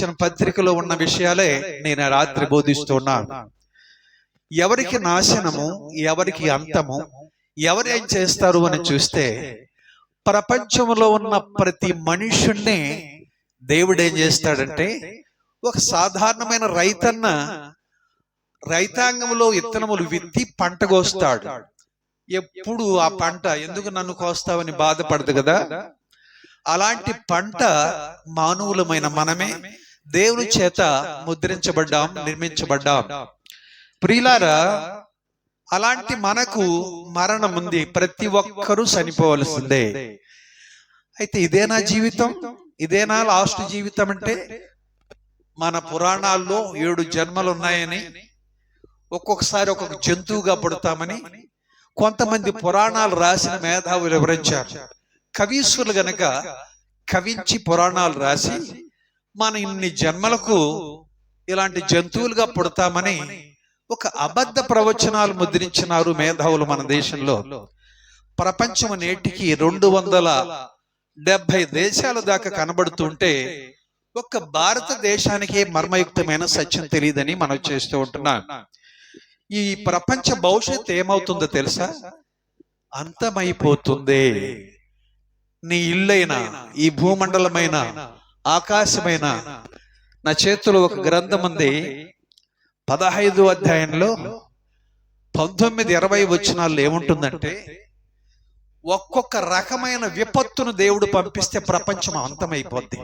ఇచ్చిన పత్రికలో ఉన్న విషయాలే నేను రాత్రి బోధిస్తున్నాను. ఎవరికి నాశనము, ఎవరికి అంతము, ఎవరేం చేస్తారు అని చూస్తే ప్రపంచంలో ఉన్న ప్రతి మనుషుణ్ణి దేవుడు ఏం చేస్తాడంటే, ఒక సాధారణమైన రైతాంగంలో విత్తనములు విత్తి పంట కోస్తాడు. ఎప్పుడు ఆ పంట ఎందుకు నన్ను కోస్తావని బాధపడదు కదా. అలాంటి పంట మానవులమైన మనమే దేవుని చేత ముద్రించబడ్డాం, నిర్మించబడ్డాం. ప్రియులారా, అలాంటి మనకు మరణం ఉంది. ప్రతి ఒక్కరూ చనిపోవలసిందే. అయితే ఇదేనా జీవితం? ఇదేనా లాస్ట్ జీవితం అంటే? మన పురాణాల్లో 7 జన్మలు ఉన్నాయని, ఒక్కొక్కసారి ఒక్కొక్క జంతువుగా పుడతామని కొంతమంది పురాణాలు రాసిన మేధావులు వివరించారు. కవీశ్వరులు గనక కవించి పురాణాలు రాసి మన ఇన్ని జన్మలకు ఇలాంటి జంతువులుగా పుడతామని ఒక అబద్ధ ప్రవచనాలు ముద్రించినారు మేధావులు మన దేశంలో. ప్రపంచం నేటికి 270 దేశాల దాకా కనబడుతుంటే ఒక్క భారతదేశానికి మర్మయుక్తమైన సత్యం తెలియదని మనం చేస్తూ ఉంటున్నాం. ఈ ప్రపంచ భవిష్యత్తు ఏమవుతుందో తెలుసా? అంతమైపోతుంది. నీ ఇల్లైనా, ఈ భూమండలమైన, ఆకాశమైన, నా చేతిలో ఒక గ్రంథం ఉంది. 15వ అధ్యాయంలో 19-20 వచనాల్లో ఏముంటుందంటే, ఒక్కొక్క రకమైన విపత్తును దేవుడు పంపిస్తే ప్రపంచం అంతమైపోద్ది.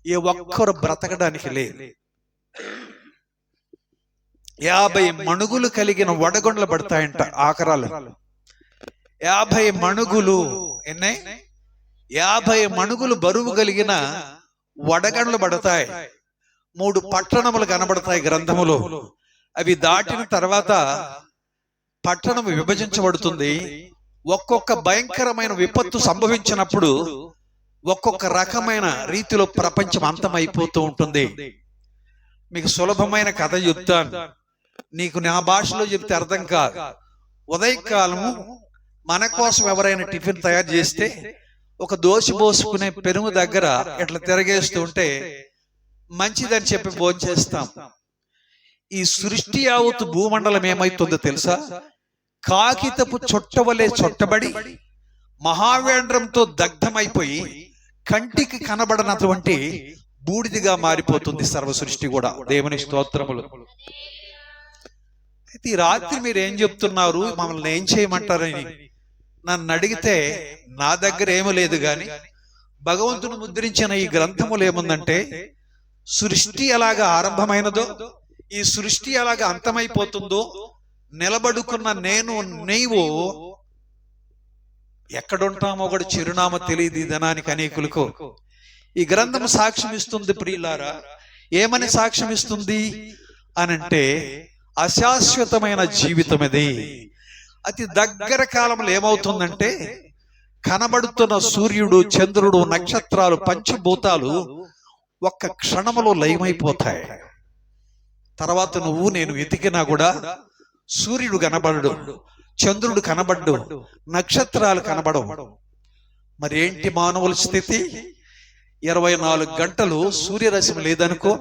ఏ ఒక్కరు బ్రతకడానికి లేదు. 50 మణుగులు కలిగిన వడగొండలు పడతాయంట ఆకరాలు. 50 మణుగులు ఎన్నై 50 మణుగులు బరువు కలిగిన వడగండ్లు పడతాయి. 3 పట్టణములు కనబడతాయి గ్రంథములో. అవి దాటిన తర్వాత పట్టణం విభజించబడుతుంది. ఒక్కొక్క భయంకరమైన విపత్తు సంభవించినప్పుడు ఒక్కొక్క రకమైన రీతిలో ప్రపంచం అంతమైపోతూ ఉంటుంది. మీకు సులభమైన కథ చెప్తాను, నీకు నా భాషలో చెప్తే అర్థం కాదు. ఉదయకాలము మన కోసం ఎవరైనా టిఫిన్ తయారు చేస్తే ఒక దోశ పోసుకునే పెరుగు దగ్గర ఇట్లా తిరగేస్తూ ఉంటే మంచిదని చెప్పి భోంచేస్తాం. ఈ సృష్టి యావత్తు భూమండలం ఏమైతుందో తెలుసా? కాగితపు చుట్టవలే చుట్టబడి మహావేంద్రంతో దగ్ధమైపోయి కంటికి కనబడనటువంటి బూడిదిగా మారిపోతుంది సర్వ సృష్టి కూడా. దేవుని స్తోత్రములు. అయితే ఈ రాత్రి మీరు ఏం చెప్తున్నారు, మమ్మల్ని ఏం చేయమంటారని నన్ను అడిగితే నా దగ్గర ఏమీ లేదు, గాని భగవంతుని ముద్రించిన ఈ గ్రంథములు ఏముందంటే, సృష్టి ఎలాగా ఆరంభమైనదో, ఈ సృష్టి ఎలాగా అంతమైపోతుందో, నిలబడుకున్న నేను నీవు ఎక్కడుంటామో కూడా చిరునామా తెలియదు ఈ ధనానికి అనేకులకు. ఈ గ్రంథం సాక్ష్యం ఇస్తుంది. ప్రియులారా, ఏమని సాక్ష్యం ఇస్తుంది అనంటే, అశాశ్వతమైన జీవితం ఇది. అతి దగ్గర కాలంలో ఏమవుతుందంటే, కనబడుతున్న సూర్యుడు, చంద్రుడు, నక్షత్రాలు, పంచభూతాలు ఒక్క క్షణములో లయమైపోతాయి. తర్వాత నువ్వు నేను వెతికినా కూడా సూర్యుడు కనబడడు, చంద్రుడు కనబడ్డు, నక్షత్రాలు కనబడవు. మరి ఏంటి మానవుల స్థితి? 24 గంటలు సూర్యరశ్మి లేదనుకో,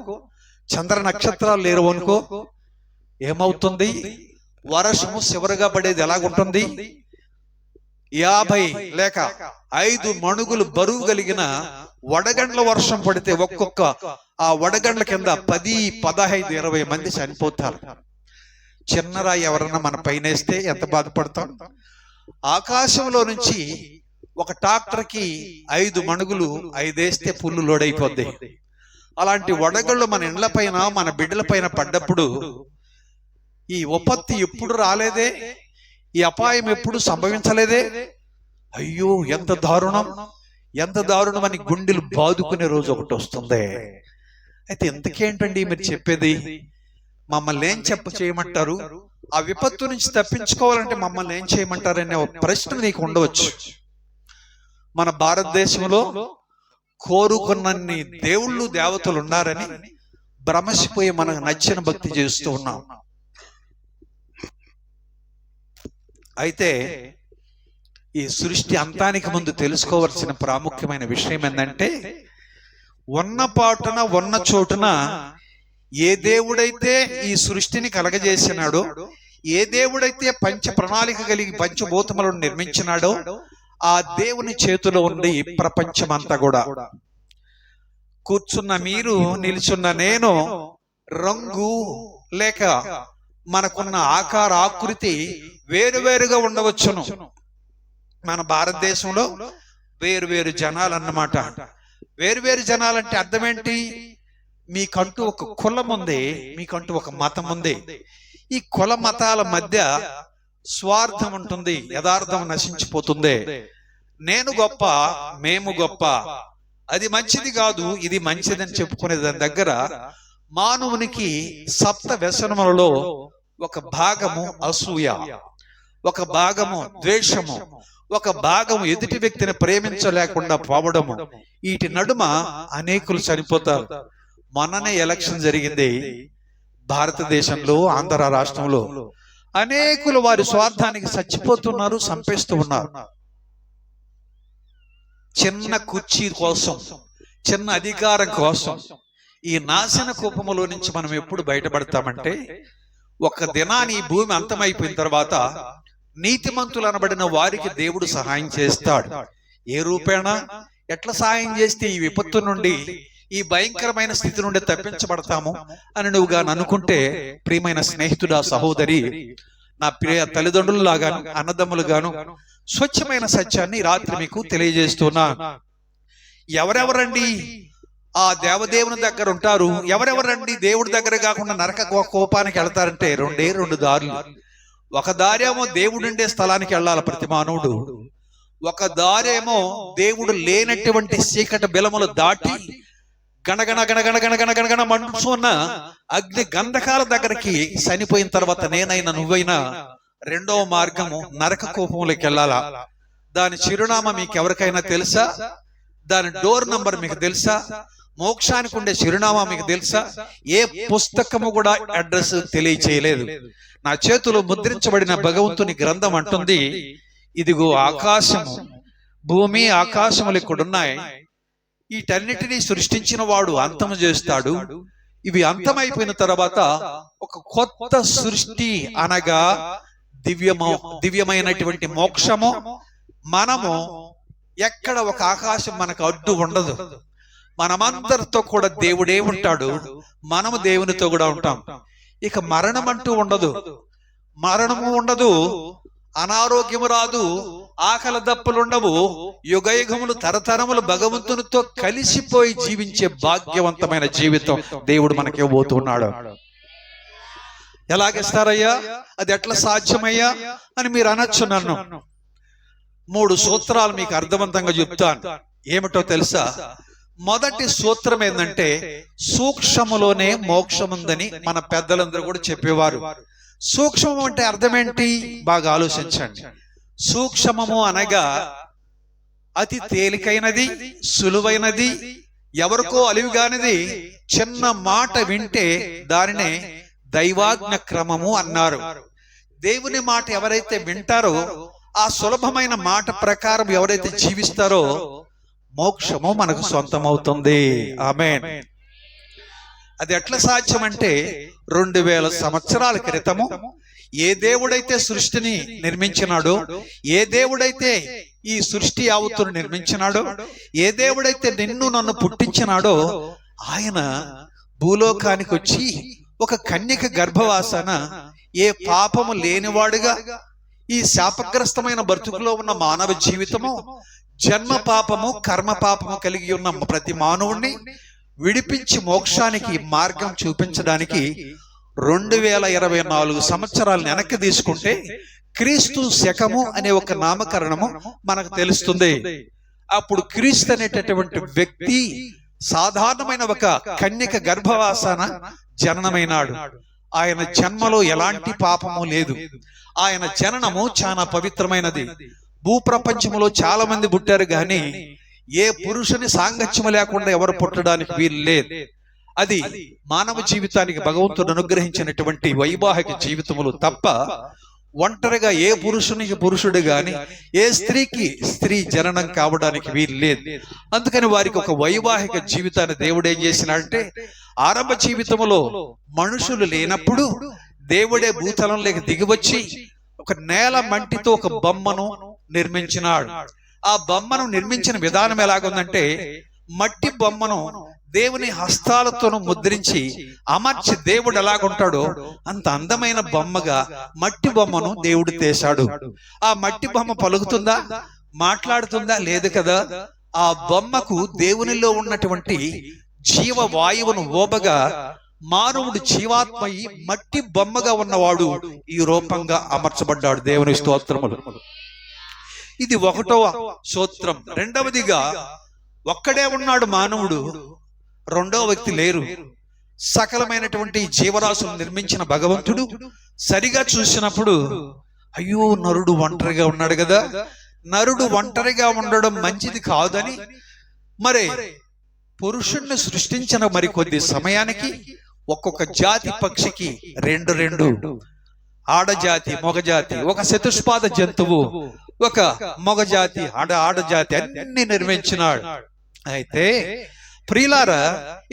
చంద్ర నక్షత్రాలు లేరు అనుకో, ఏమవుతుంది? వర్షము చివరిగా పడేది ఎలాగుంటుంది? 50 లేక 5 మణుగులు బరువు కలిగిన వడగండ్ల వర్షం పడితే ఒక్కొక్క ఆ వడగండ్ల కింద 10, 15, 20 మంది చనిపోతారు. చిన్నరాయి ఎవరన్నా మన పైన వేస్తే ఎంత బాధపడతాం? ఆకాశంలో నుంచి ఒక ట్రాక్టర్కి 5 మణుగులు 5 వేస్తే పుల్లు లోడ్ అయిపోద్ది. అలాంటి వడగళ్ళు మన ఇండ్ల పైన, మన బిడ్డల పైన పడ్డప్పుడు ఈ విపత్తి ఎప్పుడు రాలేదే, ఈ అపాయం ఎప్పుడు సంభవించలేదే, అయ్యో ఎంత దారుణం, ఎంత దారుణం అని గుండెలు బాదుకునే రోజు ఒకటి వస్తుంది. అయితే ఎంతకేంటండి మీరు చెప్పేది? మమ్మల్ని ఏం చేయమంటారు? ఆ విపత్తు నుంచి తప్పించుకోవాలంటే మమ్మల్ని ఏం చేయమంటారనే ఒక ప్రశ్న నీకు ఉండవచ్చు. మన భారతదేశంలో కోరుకున్నన్ని దేవుళ్ళు దేవతలు ఉన్నారని భ్రమసిపోయి మనకు నచ్చిన భక్తి చేస్తూ ఉన్నాం. అయితే ఈ సృష్టి అంతానికి ముందు తెలుసుకోవాల్సిన ప్రాముఖ్యమైన విషయం ఏంటంటే, ఉన్న పాటున ఉన్న చోటున ఏ దేవుడైతే ఈ సృష్టిని కలగజేసినాడో, ఏ దేవుడైతే పంచ ప్రణాళిక కలిగి పంచభూతములను నిర్మించినాడో ఆ దేవుని చేతిలో ఉంది ప్రపంచమంతా కూడా. కూర్చున్న మీరు, నిల్చున్న నేను, రంగు లేక మనకున్న ఆకార ఆకృతి వేరువేరుగా ఉండవచ్చును. మన భారతదేశంలో వేరువేరు జనాలు అన్నమాట. వేరువేరు జనాలంటే అర్థం ఏంటి? మీకంటూ ఒక కులం ఉంది, మీకంటూ ఒక మతం ఉంది. ఈ కుల మతాల మధ్య స్వార్థం ఉంటుంది, యథార్థం నశించిపోతుంది. నేను గొప్ప, మేము గొప్ప, అది మంచిది కాదు, ఇది మంచిదని చెప్పుకునే దాని దగ్గర మానవునికి సప్త వ్యసనములలో ఒక భాగము అసూయ, ఒక భాగము ద్వేషము, ఒక భాగము ఎదుటి వ్యక్తిని ప్రేమించలేకుండా పోవడము. వీటి నడుమ అనేకులు చనిపోతారు. మొన్ననే ఎలక్షన్ జరిగింది భారతదేశంలో, ఆంధ్ర రాష్ట్రంలో. అనేకులు వారి స్వార్థానికి చచ్చిపోతున్నారు, చంపేస్తూ ఉన్నారు. చిన్న కుర్చీ కోసం, చిన్న అధికారం కోసం. ఈ నాశన కూపములో నుంచి మనం ఎప్పుడు బయటపడతామంటే, ఒక దినాన్ని ఈ భూమి అంతమైపోయిన తర్వాత నీతిమంతులు అనబడిన వారికి దేవుడు సహాయం చేస్తాడు. ఏ రూపేణా, ఎట్లా సహాయం చేస్తే ఈ విపత్తు నుండి, ఈ భయంకరమైన స్థితి నుండి తప్పించబడతాము అని నువ్వుగా అనుకుంటే, ప్రియమైన స్నేహితుడా, సహోదరి, నా ప్రియ తల్లిదండ్రులులాగాను అన్నదమ్ములుగాను స్వచ్ఛమైన సత్యాన్ని రాత్రి మీకు తెలియజేస్తున్నా. ఎవరెవరండి ఆ దేవదేవుని దగ్గర ఉంటారు? ఎవరెవరండి దేవుడి దగ్గర కాకుండా నరక కోపానికి వెళ్తారంటే రెండు దారులు. ఒక దారేమో దేవుడుండే స్థలానికి వెళ్ళాలి ప్రతి మానవుడు. ఒక దారేమో దేవుడు లేనటువంటి చీకటి బిలములు దాటి గణగణ గణగణ గణగణ గణగణ మండుచున్న అగ్ని గంధకాల దగ్గరికి చనిపోయిన తర్వాత నేనైనా నువ్వైనా రెండవ మార్గము నరక కోపంలోకి వెళ్ళాలా. దాని చిరునామా మీకు ఎవరికైనా తెలుసా? దాని డోర్ నంబర్ మీకు తెలుసా? మోక్షానికి ఉండే చిరునామా మీకు తెలుసా? ఏ పుస్తకము కూడా అడ్రస్ తెలియచేయలేదు. నా చేతిలో ముద్రించబడిన భగవంతుని గ్రంథం అంటుంది, ఇదిగో ఆకాశము, భూమి, ఆకాశములు ఇక్కడున్నాయి. వీటన్నిటినీ సృష్టించిన వాడు అంతము చేస్తాడు. ఇవి అంతమైపోయిన తర్వాత ఒక కొత్త సృష్టి అనగా దివ్యమైనటువంటి మోక్షము. మనము ఎక్కడ ఒక ఆకాశం మనకు అడ్డు ఉండదు. మనమందరితో కూడా దేవుడే ఉంటాడు, మనము దేవునితో కూడా ఉంటాం. ఇక మరణం అంటూ ఉండదు, మరణము ఉండదు, అనారోగ్యము రాదు, ఆకలి దప్పులు ఉండవు. యుగయుగములు తరతరములు భగవంతునితో కలిసిపోయి జీవించే భాగ్యవంతమైన జీవితం దేవుడు మనకి ఇవ్వబోతున్నాడు. ఎలాగిస్తారయ్యా, అది ఎట్లా సాధ్యమయ్యా అని మీరు అనొచ్చు. నన్ను 3 సూత్రాలు మీకు అర్థవంతంగా చెప్తాను. ఏమిటో తెలుసా? మొదటి సూత్రం ఏంటంటే, సూక్ష్మములోనే మోక్షముందని మన పెద్దలందరూ కూడా చెప్పేవారు. సూక్ష్మము అంటే అర్థం ఏంటి? బాగా ఆలోచించండి. సూక్ష్మము అనగా అతి తేలికైనది, సులువైనది, ఎవరికో అలివిగానిది. చిన్న మాట వింటే దానినే దైవాజ్ఞ క్రమము అన్నారు. దేవుని మాట ఎవరైతే వింటారో, ఆ సులభమైన మాట ప్రకారం ఎవరైతే జీవిస్తారో మోక్షము మనకు సొంతమవుతుంది. ఆమేన్. అది ఎట్లా సాధ్యం అంటే, 2000 సంవత్సరాల క్రితము ఏ దేవుడైతే సృష్టిని నిర్మించినాడో, ఏ దేవుడైతే ఈ సృష్టి యావత్తును నిర్మించినాడో, ఏ దేవుడైతే నిన్ను నన్ను పుట్టించినాడో, ఆయన భూలోకానికి వచ్చి ఒక కన్యక గర్భవాసన, ఏ పాపము లేనివాడుగా ఈ శాపగ్రస్తమైన బ్రతుకులో ఉన్న మానవ జీవితము, జన్మ పాపము కర్మ పాపము కలిగి ఉన్న ప్రతి మానవుణ్ణి విడిపించి మోక్షానికి మార్గం చూపించడానికి 2024 సంవత్సరాలు వెనక్కి తీసుకుంటే క్రీస్తు శకము అనే ఒక నామకరణము మనకు తెలుస్తుంది. అప్పుడు క్రీస్తు అనేటటువంటి వ్యక్తి సాధారణమైన ఒక కన్యక గర్భవాసన జననమైనాడు. ఆయన జన్మలో ఎలాంటి పాపము లేదు. ఆయన జననము చాలా పవిత్రమైనది. భూప్రపంచములో చాలా మంది పుట్టారు, గాని ఏ పురుషుని సాంగత్యము లేకుండా ఎవరు పుట్టడానికి వీలు లేదు. అది మానవ జీవితానికి భగవంతుడు అనుగ్రహించినటువంటి వైవాహిక జీవితములు తప్ప ఒంటరిగా ఏ పురుషునికి పురుషుడు గాని, ఏ స్త్రీకి స్త్రీ జననం కావడానికి వీలు లేదు. అందుకని వారికి ఒక వైవాహిక జీవితాన్ని దేవుడు ఏం చేసినాడంటే, ఆరంభ జీవితంలో మనుషులు లేనప్పుడు దేవుడే భూతలంలోకి దిగివచ్చి ఒక నేల మంటితో ఒక బొమ్మను నిర్మించినాడు. ఆ బొమ్మను నిర్మించిన విధానం ఎలాగుందంటే, మట్టి బొమ్మను దేవుని హస్తాలతోను ముద్రించి అమర్చి దేవుడు ఎలాగుంటాడో అంత అందమైన బొమ్మగా మట్టి బొమ్మను దేవుడు తీశాడు. ఆ మట్టి బొమ్మ పలుకుతుందా, మాట్లాడుతుందా? లేదు కదా. ఆ బొమ్మకు దేవునిలో ఉన్నటువంటి జీవవాయువును ఓబగా మానవుడు జీవాత్మయి మట్టి బొమ్మగా ఉన్నవాడు ఈ రూపంగా అమర్చబడ్డాడు. దేవుని స్తోత్రములు. ఇది 1వ సూత్రం. రెండవదిగా, ఒక్కడే ఉన్నాడు మానవుడు, రెండవ వ్యక్తి లేరు. సకలమైనటువంటి జీవరాశులు నిర్మించిన భగవంతుడు సరిగా చూసినప్పుడు, అయ్యో నరుడు ఒంటరిగా ఉన్నాడు కదా, నరుడు ఒంటరిగా ఉండడం మంచిది కాదని మరి పురుషుణ్ణి సృష్టించిన మరికొద్ది సమయానికి ఒక్కొక్క జాతి పక్షికి రెండు ఆడజాతి మగజాతి, ఒక చతుష్పాద జంతువు, ఒక మగజాతి ఆడజాతి అన్ని నిర్మించినాడు. అయితే ప్రియులారా,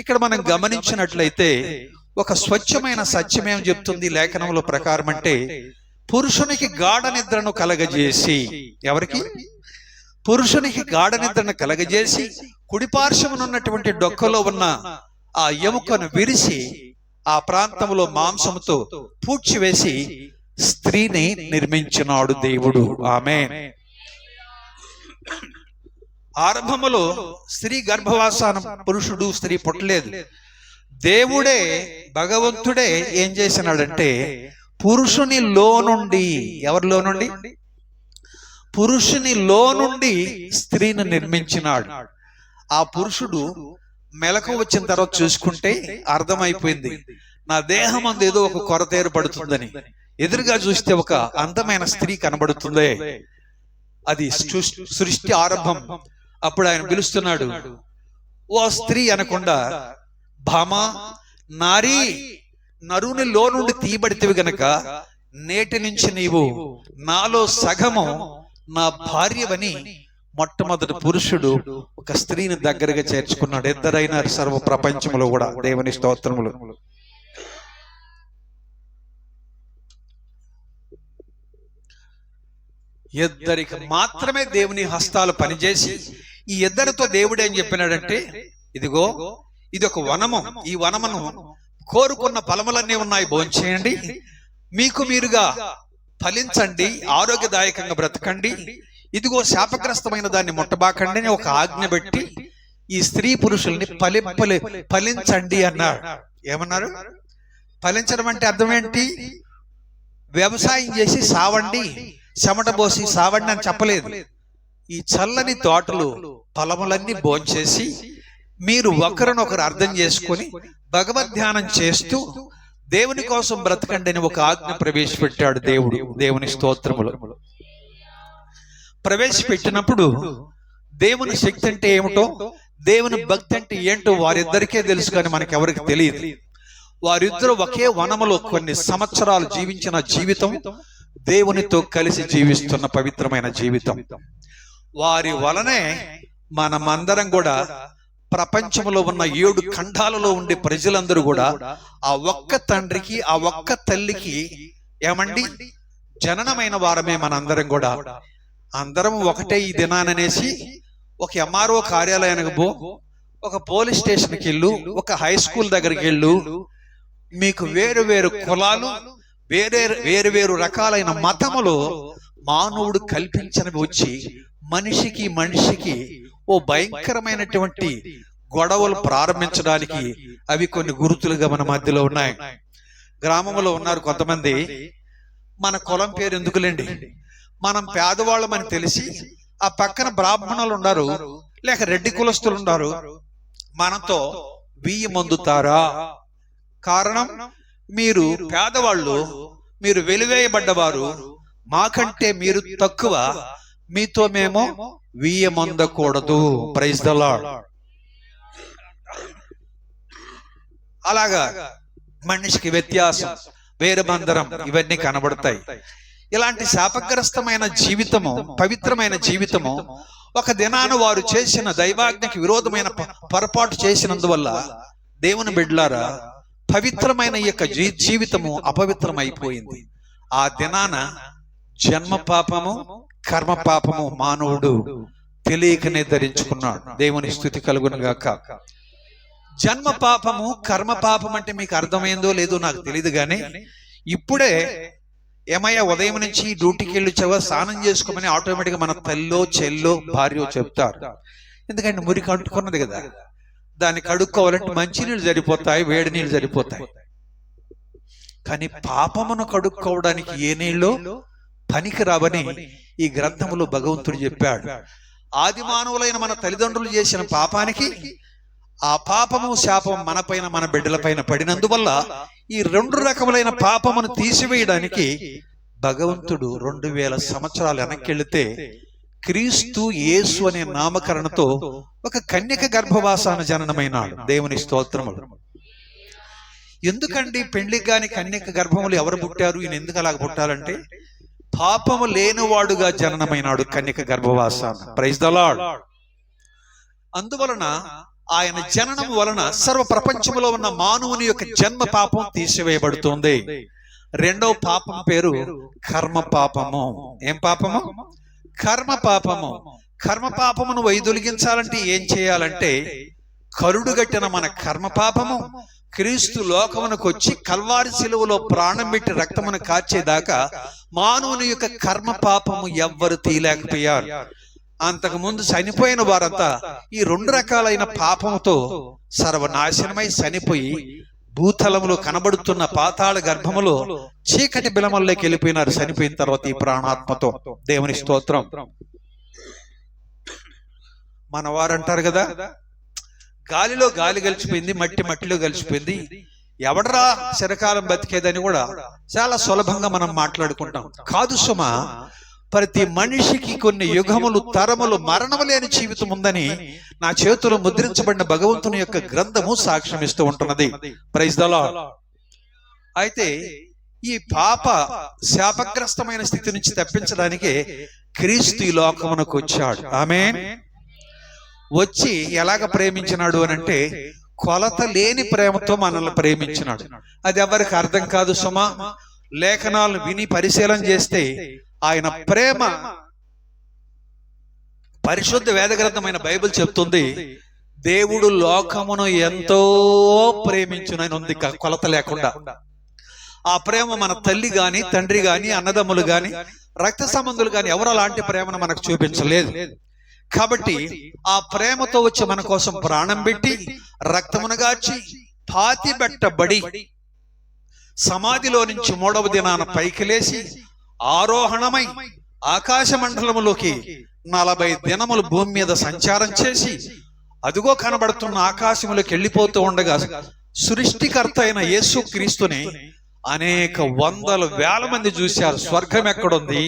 ఇక్కడ మనం గమనించినట్లయితే ఒక స్వచ్ఛమైన సత్యమేం చెప్తుంది లేఖనంలో ప్రకారం అంటే, పురుషునికి గాఢ నిద్రను కలగజేసి, ఎవరికి? పురుషునికి గాఢ నిద్రను కలగజేసి కుడిపార్శ్వమునున్నటువంటి డొక్కలో ఉన్న ఆ ఎముకను విరిసి ఆ ప్రాంతంలో మాంసముతో పూడ్చివేసి స్త్రీని నిర్మించినాడు దేవుడు. ఆమేన్. ఆరంభములో స్త్రీ గర్భవాసానం, పురుషుడు స్త్రీ పుట్టలేదు. దేవుడే భగవంతుడే ఏం చేసినాడంటే, పురుషునిలో నుండి, ఎవరిలో నుండి? పురుషునిలో నుండి స్త్రీని నిర్మించినాడు. ఆ పురుషుడు మెలకు వచ్చిన తర్వాత చూసుకుంటే అర్థమైపోయింది, నా దేహం అందు ఏదో ఒక కొరత ఏర్పడుతుందని. ఎదురుగా చూస్తే ఒక అందమైన స్త్రీ కనబడుతుందే, అది సృష్టి ఆరంభం. అప్పుడు ఆయన పిలుస్తున్నాడు, ఓ స్త్రీ అనకుండా, భామ, నారీ, నరునిలో నుండి తీయబడితివి గనక నేటి నుంచి నీవు నాలో సగము నా భార్యవని మొట్టమొదటి పురుషుడు ఒక స్త్రీని దగ్గరగా చేర్చుకున్నాడు. ఇద్దరైనా సర్వ ప్రపంచంలో కూడా. దేవుని స్తోత్రములు. ఇద్దరికి మాత్రమే దేవుని హస్తాలు పనిచేసి, ఈ ఇద్దరితో దేవుడు ఏం చెప్పినాడంటే, ఇదిగో ఇది ఒక వనము, ఈ వనమును కోరుకున్న ఫలములన్నీ ఉన్నాయి, భోంచేయండి, మీకు మీరుగా ఫలించండి, ఆరోగ్యదాయకంగా బ్రతకండి, ఇదిగో శాపగ్రస్తమైన దాన్ని ముట్టబాకండి అని ఒక ఆజ్ఞ పెట్టి ఈ స్త్రీ పురుషుల్ని ఫలించండి అన్నాడు. ఏమన్నారు? ఫలించడం అంటే అర్థం ఏంటి? వ్యవసాయం చేసి సావండి, చెమట పోసి సావండి అని చెప్పలేదు. ఈ చల్లని తోటలు ఫలములన్నీ భోంచేసి మీరు ఒకరినొకరు అర్థం చేసుకొని భగవద్ధ్యానం చేస్తూ దేవుని కోసం బ్రతకండి అని ఒక ఆజ్ఞ ప్రవేశపెట్టాడు దేవుడు. దేవుని స్తోత్రములు. ప్రవేశపెట్టినప్పుడు దేవుని శక్తి అంటే ఏమిటో, దేవుని భక్తి అంటే ఏంటో వారిద్దరికే తెలుసు, కానీ మనకెవరికి తెలియదు. వారిద్దరూ ఒకే వనములో కొన్ని సంవత్సరాలు జీవించిన జీవితం, దేవునితో కలిసి జీవిస్తున్న పవిత్రమైన జీవితం. వారి వలనే మనమందరం కూడా ప్రపంచంలో ఉన్న 7 ఖండాలలో ఉండే ప్రజలందరూ కూడా ఆ ఒక్క తండ్రికి, ఆ ఒక్క తల్లికి ఏమండి జననమైన వారమే. మనందరం కూడా అందరం ఒకటే ఈ దినాననేసి ఒక ఎంఆర్ఓ కార్యాలయానికి పో, ఒక పోలీస్ స్టేషన్కి వెళ్ళు, ఒక హై స్కూల్ దగ్గరికి వెళ్ళు, మీకు వేరు వేరు కులాలు, వేరు వేరు రకాలైన మతములు మానవుడు కల్పించనివి వచ్చి మనిషికి మనిషికి ఓ భయంకరమైనటువంటి గొడవలు ప్రారంభించడానికి అవి కొన్ని గుర్తులుగా మన మధ్యలో ఉన్నాయి. గ్రామంలో ఉన్నారు కొంతమంది, మన కులం పేరు ఎందుకులేండి, మనం పేదవాళ్ళమని తెలిసి ఆ పక్కన బ్రాహ్మణులు ఉన్నారు, లేక రెడ్డి కులస్తులు ఉన్నారు, మనతో బియ్యం పొందుతారా? కారణం, మీరు పేదవాళ్ళు, మీరు వెలివేయబడ్డవారు, మాకంటే మీరు తక్కువ, మీతో మేము వీయమందకూడదు. Praise the lord. అలాగా మనిషికి వ్యత్యాసం, వేరుబందరం ఇవన్నీ కనబడతాయి. ఇలాంటి శాపగ్రస్తమైన జీవితము, పవిత్రమైన జీవితము ఒక దినాన వారు చేసిన దైవాజ్ఞకి విరోధమైన పొరపాటు చేసినందువల్ల దేవుని బిడ్డలారా పవిత్రమైన ఈ యొక్క జీవితము అపవిత్రమైపోయింది. ఆ దినాన జన్మ పాపము, కర్మ పాపము మానవుడు తెలియకనే ధరించుకున్నాడు. దేవుని స్తుతి కలుగును గాక. జన్మ పాపము, కర్మ పాపం అంటే మీకు అర్థమైందో లేదో నాకు తెలియదు, కానీ ఇప్పుడే ఏమయ్యా ఉదయం నుంచి డ్యూటీకి వెళ్ళి స్నానం చేసుకోమని ఆటోమేటిక్గా మన తల్లో, చెల్లో, భార్యో చెప్తారు. ఎందుకంటే మురికి అంటుకున్నది కదా, దాన్ని కడుక్కోవాలంటే మంచినీళ్ళు సరిపోతాయి, వేడి నీళ్ళు సరిపోతాయి. కానీ పాపమును కడుక్కోవడానికి ఏ నీళ్ళు పనికి రావని ఈ గ్రంథములో భగవంతుడు చెప్పాడు. ఆది మానవులైన మన తల్లిదండ్రులు చేసిన పాపానికి ఆ పాపము, శాపం మన పైన, మన బిడ్డల పైన పడినందువల్ల ఈ 2 రకములైన పాపమును తీసివేయడానికి భగవంతుడు 2000 సంవత్సరాలు వెనక్కెళ్తే క్రీస్తు యేసు అనే నామకరణతో ఒక కన్యక గర్భవాసాన జననమైనాడు. దేవుని స్తోత్రములు. ఎందుకండి పెళ్లికి గాని కన్యక గర్భములు ఎవరు పుట్టారు? ఈయన ఎందుకు అలాగ పుట్టాలంటే పాపము లేనివాడుగా జననమైనాడు కన్యక గర్భవాసాన. Praise the Lord. అందువలన ఆయన జననం వలన సర్వ ప్రపంచంలో ఉన్న మానవుని యొక్క జన్మ పాపం తీసివేయబడుతుంది. రెండవ పాపం పేరు కర్మ పాపము. ఏం పాపము? కర్మ పాపము. కర్మ పాపమును వైదొలిగించాలంటే ఏం చేయాలంటే కరుడుగట్టిన మన కర్మ పాపము క్రీస్తు లోకమునకు వచ్చి కల్వారి శిలువలో ప్రాణం పెట్టి రక్తమును కార్చేదాకా మానవుని యొక్క కర్మ పాపము ఎవ్వరు తీయలేకపోయారు. అంతకు ముందు చనిపోయిన వారంతా ఈ 2 రకాలైన పాపముతో సర్వనాశనమై చనిపోయి భూతలములో కనబడుతున్న పాతాళ గర్భములో చీకటి బిలమల్లోకి వెళ్ళిపోయినారు చనిపోయిన తర్వాత ఈ ప్రాణాత్మతో. దేవుని స్తోత్రం. మన వారు అంటారు కదా, గాలిలో గాలి కలిసిపోయింది, మట్టి మట్టిలో కలిసిపోయింది, ఎవడరా చిరకాలం బతికేదని కూడా చాలా సులభంగా మనం మాట్లాడుకుంటాం. కాదు సుమా, ప్రతి మనిషికి కొన్ని యుగములు, తరములు, మరణము లేని జీవితం ఉందని నా చేతిలో ముద్రించబడిన భగవంతుని యొక్క గ్రంథము సాక్ష్యం ఇస్తూ ఉంటున్నది. Praise the Lord. అయితే ఈ పాప శాపగ్రస్తమైన స్థితి నుంచి తప్పించడానికి క్రీస్తు ఈ లోకమునకు వచ్చాడు. ఆమేన్. వచ్చి ఎలాగ ప్రేమించినాడు అని అంటే కొలత లేని ప్రేమతో మనల్ని ప్రేమించినాడు. అది ఎవరికి అర్థం కాదు సుమా. లేఖనాలను విని పరిశీలన చేస్తే ఆయన ప్రేమ, పరిశుద్ధ వేద గ్రంథమైన బైబిల్ చెప్తుంది, దేవుడు లోకమును ఎంతో ప్రేమించునని ఉంది కొలత లేకుండా. ఆ ప్రేమ మన తల్లి గాని, తండ్రి గాని, అన్నదమ్ములు గాని, రక్త సంబంధులు గాని ఎవరు అలాంటి ప్రేమను మనకు చూపించలేదు. కాబట్టి ఆ ప్రేమతో వచ్చి మన కోసం ప్రాణం పెట్టి రక్తమును గార్చి పాతి పెట్టబడి సమాధిలో నుంచి 3వ దినాన పైకి లేచి ఆరోహణమై ఆకాశ మండలములోకి 40 దినములు భూమి మీద సంచారం చేసి అదుగో కనబడుతున్న ఆకాశములోకి వెళ్ళిపోతూ ఉండగా సృష్టికర్త అయిన యేసు క్రీస్తుని అనేక వందల వేల మంది చూశారు. స్వర్గం ఎక్కడుంది,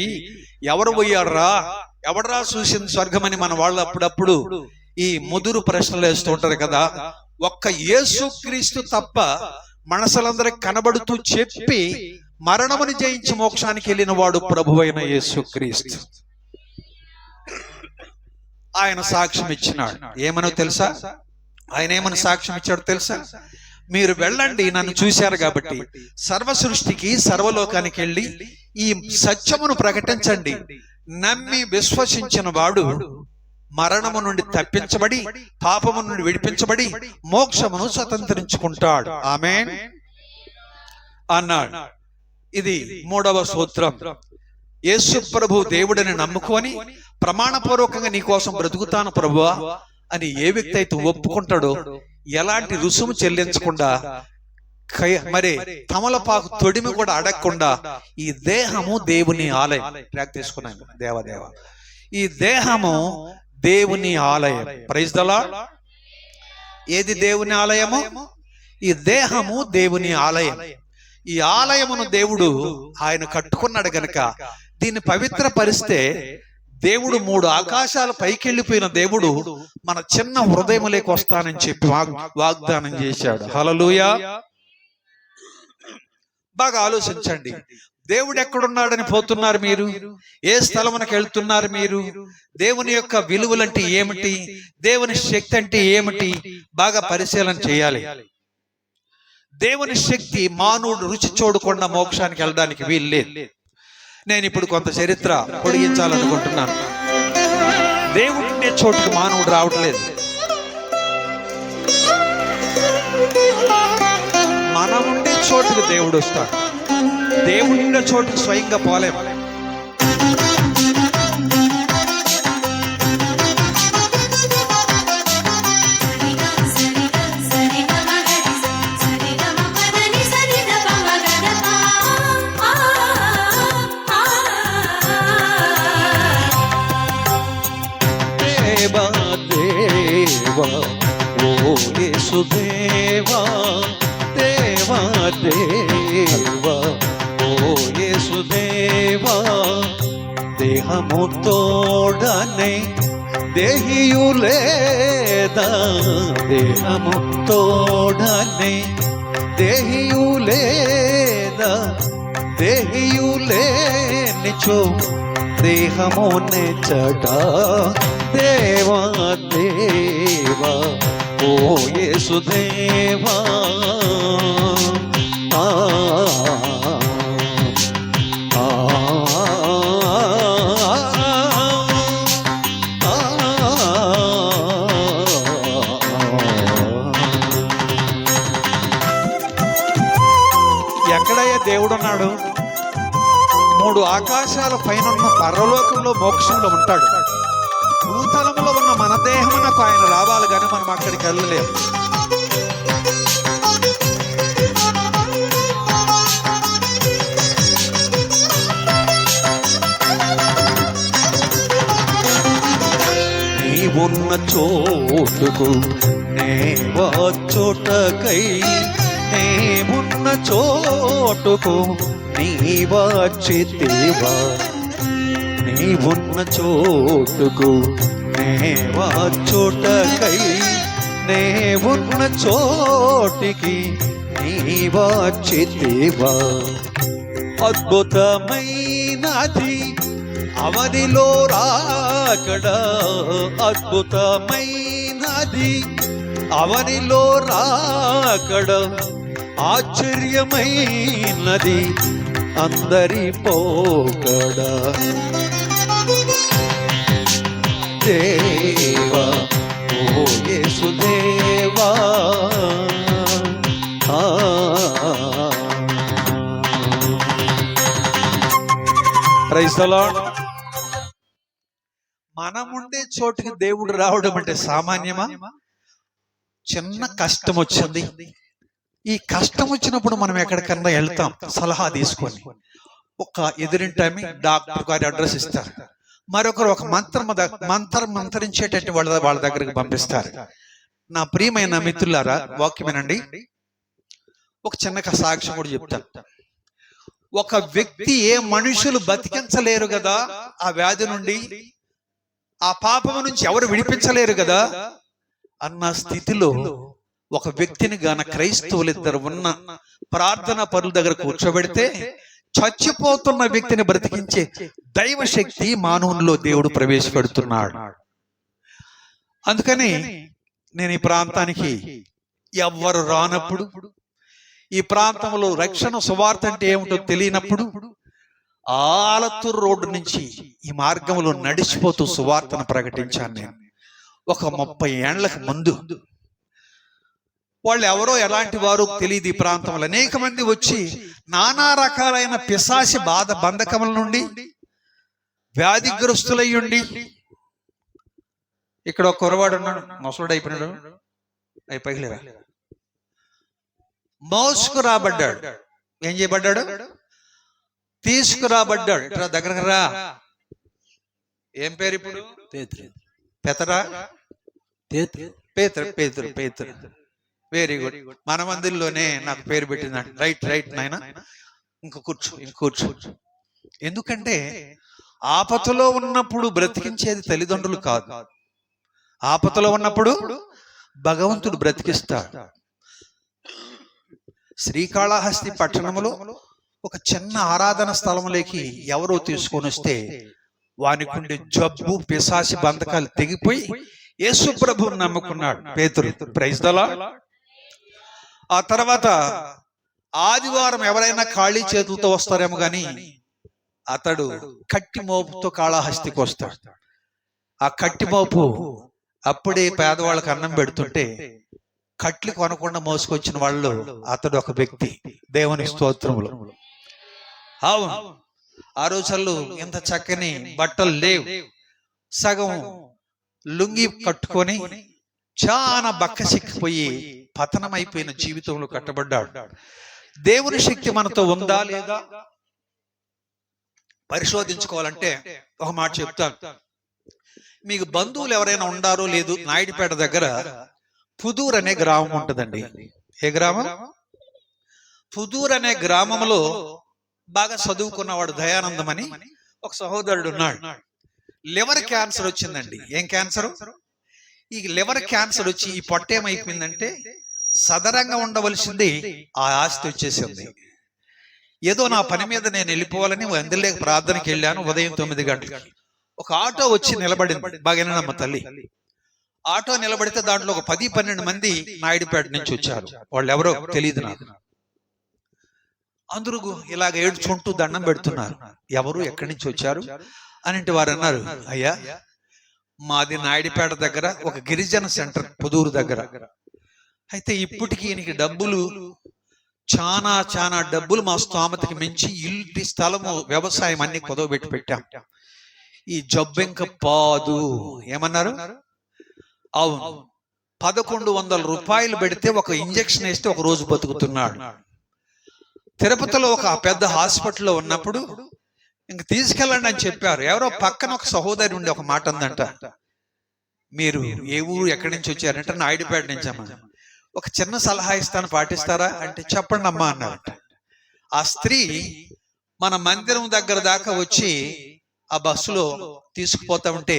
ఎవరు పోయారా, ఎవడరా చూసింది స్వర్గమని మన వాళ్ళు అప్పుడప్పుడు ఈ ముదురు ప్రశ్నలు వేస్తూ ఉంటారు కదా. ఒక్క యేసు క్రీస్తు తప్ప మనసులందరికి కనబడుతూ చెప్పి మరణముని జయించి మోక్షానికి వెళ్ళిన వాడు ప్రభువైన యేసు క్రీస్తు. ఆయన సాక్ష్యం ఇచ్చినాడు. ఏమనో తెలుసా? ఆయన ఏమని సాక్ష్యం ఇచ్చాడు తెలుసా? మీరు వెళ్ళండి, నన్ను చూశారు కాబట్టి సర్వ సృష్టికి, సర్వలోకానికి వెళ్ళి ఈ సత్యమును ప్రకటించండి. నమ్మి విశ్వసించిన వాడు మరణము నుండి తప్పించబడి, పాపము నుండి విడిపించబడి మోక్షమును స్వతంత్రించుకుంటాడు. ఆమేన్ అన్నాడు. ఇది 3వ సూత్రం. యేసు ప్రభు దేవుడిని నమ్ముకొని ప్రమాణపూర్వకంగా నీ కోసం బ్రతుకుతాను ప్రభువా అని ఏ వ్యక్తి అయితే ఒప్పుకుంటాడో, ఎలాంటి రుసుము చెల్లించకుండా, మరి తమలపాకు తొడిమి కూడా అడగకుండా, ఈ దేహము దేవుని ఆలయం. ట్రాక్ తీసుకున్నాను. దేవదేవ, ఈ దేహము దేవుని ఆలయం. Praise the Lord. ఏది దేవుని ఆలయము? ఈ దేహము దేవుని ఆలయం. ఈ ఆలయమును దేవుడు ఆయన కట్టుకున్నాడు గనక దీన్ని పవిత్రపరిస్తే దేవుడు 3 ఆకాశాల పైకి వెళ్ళిపోయిన దేవుడు మన చిన్న హృదయములోకి వస్తానని చెప్పి వాగ్దానం చేశాడు. హల్లెలూయా. బాగా ఆలోచించండి. దేవుడు ఎక్కడున్నాడని పోతున్నారు మీరు? ఏ స్థలమునకు వెళ్తున్నారు మీరు? దేవుని యొక్క విలువలంటే ఏమిటి, దేవుని శక్తి అంటే ఏమిటి బాగా పరిశీలన చేయాలి. దేవుని శక్తి మానవుడు రుచి చూడకుండా మోక్షానికి వెళ్ళడానికి వీలు లేదు. నేను ఇప్పుడు కొంత చరిత్ర పొడిగించాలనుకుంటున్నాను. దేవుడు ఉండే చోటుకి మానవుడు రావట్లేదు. మనం ఉండే చోటుకు దేవుడు వస్తాడు. దేవుడు ఉండే చోటుకు స్వయంగా పోలేము. ఓ యేసుదేవా, దేవా దేవా, ఓ యేసుదేవా, దేహము తోడనే దేహియులేదా, దేహము తోడనే దేహియులేదా, దేహియులేనిచో దేహము నెచ్చట, దేవా దేవా, ఓ యేసుదేవా. ఎక్కడయ్యా దేవుడున్నాడు? 3 ఆకాశాల పైన పరలోకంలో మోక్షంలో ఉంటాడు. భూతలంలో ఉన్న మన దేహమునకు ఆయన రావాలి, కానీ మనం అక్కడికి వెళ్ళలేము. నీవున్న చోటుకు నే వచ్చుటకై, నీవున్న చోటుకు నీ వచ్చితివా, నీవున్న చోటుకు నే వచ్చుటకై, నీవున్న చోటికి నీ వచ్చితివా. అద్భుతమైనది అవనిలో రాకడ, అద్భుతమైనది అవనిలో రాకడ, ఆశ్చర్యమైనది అందరి పోకడ. దేవా, ఓ యేసుదేవా, ప్రైజ్ ది లార్డ్. మనముండే చోటుకి దేవుడు రావడం అంటే సామాన్యమా? చిన్న కష్టం వచ్చింది, ఈ కష్టం వచ్చినప్పుడు మనం ఎక్కడికన్నా వెళ్తాం సలహా తీసుకొని. ఒక ఎదురింటామి డాక్టర్ గారి అడ్రస్ ఇస్తారు, మరొకరు ఒక మంత్రించేటట్టు వాళ్ళ దగ్గరికి పంపిస్తారు. నా ప్రియమైన మిత్రులారా, వాక్యం వినండి. ఒక చిన్న సాక్ష్యం కూడా చెప్తాను. ఒక వ్యక్తి ఏ మనుషులు బతికించలేరు కదా ఆ వ్యాధి నుండి, ఆ పాపము నుంచి ఎవరు విడిపించలేరు కదా అన్న స్థితిలో ఒక వ్యక్తిని గాన క్రైస్తవులు ఇద్దరు ఉన్న ప్రార్థనా పరుల దగ్గర కూర్చోబెడితే చచ్చిపోతున్న వ్యక్తిని బ్రతికించే దైవ శక్తి మానవుల్లో దేవుడు ప్రవేశపెడుతున్నాడు. అందుకని నేను ఈ ప్రాంతానికి ఎవ్వరు రానప్పుడు, ఈ ప్రాంతంలో రక్షణ సువార్త అంటే ఏమిటో తెలియనప్పుడు, ఆలత్తూరు రోడ్డు నుంచి ఈ మార్గంలో నడిచిపోతూ సువార్తను ప్రకటించాను నేను. ఒక 30 ఏళ్లకు ముందు వాళ్ళు ఎవరో ఎలాంటి వారు తెలియదు. ఈ ప్రాంతంలో అనేక మంది వచ్చి నానా రకాలైన పిశాచి బాధ బంధకముల నుండి వ్యాధిగ్రస్తులయ్యుండి, ఇక్కడ ఒక కురవాడు ఉన్నాడు, ముసలుడు అయిపోయినాడు, అయిపోయలేరా, మోసుకురాబడ్డాడు. ఏం చేయబడ్డాడు? తీసుకురాబడ్డాడు. ఇట్లా దగ్గరకు రా. ఏం పేరు ఇప్పుడు? పెతరా, పేతురు, పేతురు, పేతురు. Very good. మన మందిర్లోనే నాకు పేరు పెట్టిందంట. రైట్ రైట్ నాయన, ఇంక కూర్చో, ఇంక కూర్చో. ఎందుకంటే ఆపదలో ఉన్నప్పుడు బ్రతికించేది తల్లిదండ్రులు కాదు, ఆపదలో ఉన్నప్పుడు భగవంతుడు బ్రతికిస్తాడు. శ్రీకాళహస్తి పట్టణంలో ఒక చిన్న ఆరాధన స్థలంలోకి ఎవరో తీసుకొని వస్తే వానికుండే జబ్బు పిశాచి బంధకాలు తెగిపోయి యేసు ప్రభువుని నమ్ముకున్నాడు పేతురు. Praise the Lord. ఆ తర్వాత ఆదివారం ఎవరైనా ఖాళీ చేతులతో వస్తారేమో గాని అతడు కట్టి మోపుతో కాళహస్తికి వస్తాడు. ఆ కట్టి మోపు అప్పుడే పేదవాళ్ళకి అన్నం పెడుతుంటే కట్లు కొనకుండా మోసుకొచ్చిన వాళ్ళు అతడు ఒక వ్యక్తి. దేవుని స్తోత్రములు. అవును, ఆ రోజుల్లో ఇంత చక్కని బట్టలు లేవు. సగం లుంగి కట్టుకొని చాలా బక్కసిక్కిపోయి పతనమైపోయిన జీవితంలో కట్టబడ్డాడు. దేవుని శక్తి మనతో ఉందా లేదా పరిశోధించుకోవాలంటే ఒక మాట చెప్తాను. మీకు బంధువులు ఎవరైనా ఉండారో లేదు, నాయుడుపేట దగ్గర పుదూర్ అనే గ్రామం ఉంటుందండి. ఏ గ్రామం? పుదూర్ అనే గ్రామంలో బాగా చదువుకున్నవాడు దయానందం అని ఒక సహోదరుడు ఉన్నాడు. లివర్ క్యాన్సర్ వచ్చిందండి. ఏం క్యాన్సర్? ఈ లివర్ క్యాన్సర్ వచ్చి ఈ పొట్ట ఏమైపోయిందంటే సదరంగా ఉండవలసింది ఆ ఆస్తి వచ్చేసింది. ఏదో నా పని మీద నేను వెళ్ళిపోవాలని అందులో ప్రార్థనకి వెళ్ళాను. ఉదయం 9 గంటలకి ఒక ఆటో వచ్చి నిలబడింది. బాగానేనమ్మ తల్లి. ఆటో నిలబడితే దాంట్లో ఒక 10-12 మంది నాయుడుపేట నుంచి వచ్చారు. వాళ్ళు ఎవరో తెలియదు నాకు. అందరూ ఇలాగ ఏడ్చుకుంటూ దండం పెడుతున్నారు. ఎవరు ఎక్కడి నుంచి వచ్చారు అని వారు అన్నారు, అయ్యా మాది నాయుడుపేట దగ్గర ఒక గిరిజన సెంటర్ పుదూరు దగ్గర. అయితే ఇప్పటికి ఈయనకి డబ్బులు చాలా డబ్బులు మా స్తోమతకి మించి ఇల్లు స్థలము వ్యవసాయం అన్ని కుదవబెట్టి పెట్టాం. ఈ జబ్బెంక పాదు ఏమన్నారు? అవును, 1100 రూపాయలు పెడితే ఒక ఇంజక్షన్ వేస్తే ఒక రోజు బతుకుతున్నాడు. తిరుపతిలో ఒక పెద్ద హాస్పిటల్లో ఉన్నప్పుడు ఇంక తీసుకెళ్ళండి అని చెప్పారు. ఎవరో పక్కన ఒక సహోదరి ఉండి ఒక మాట అందంట, మీరు ఏ ఊరు ఎక్కడి నుంచి వచ్చారంటే నాయుడుపేట నుంచి అమ్మా, ఒక చిన్న సలహా ఇస్తాను పాటిస్తారా అంటే చెప్పండి అమ్మా అన్నారట. ఆ స్త్రీ మన మందిరం దగ్గర దాకా వచ్చి ఆ బస్సులో తీసుకుపోతా ఉంటే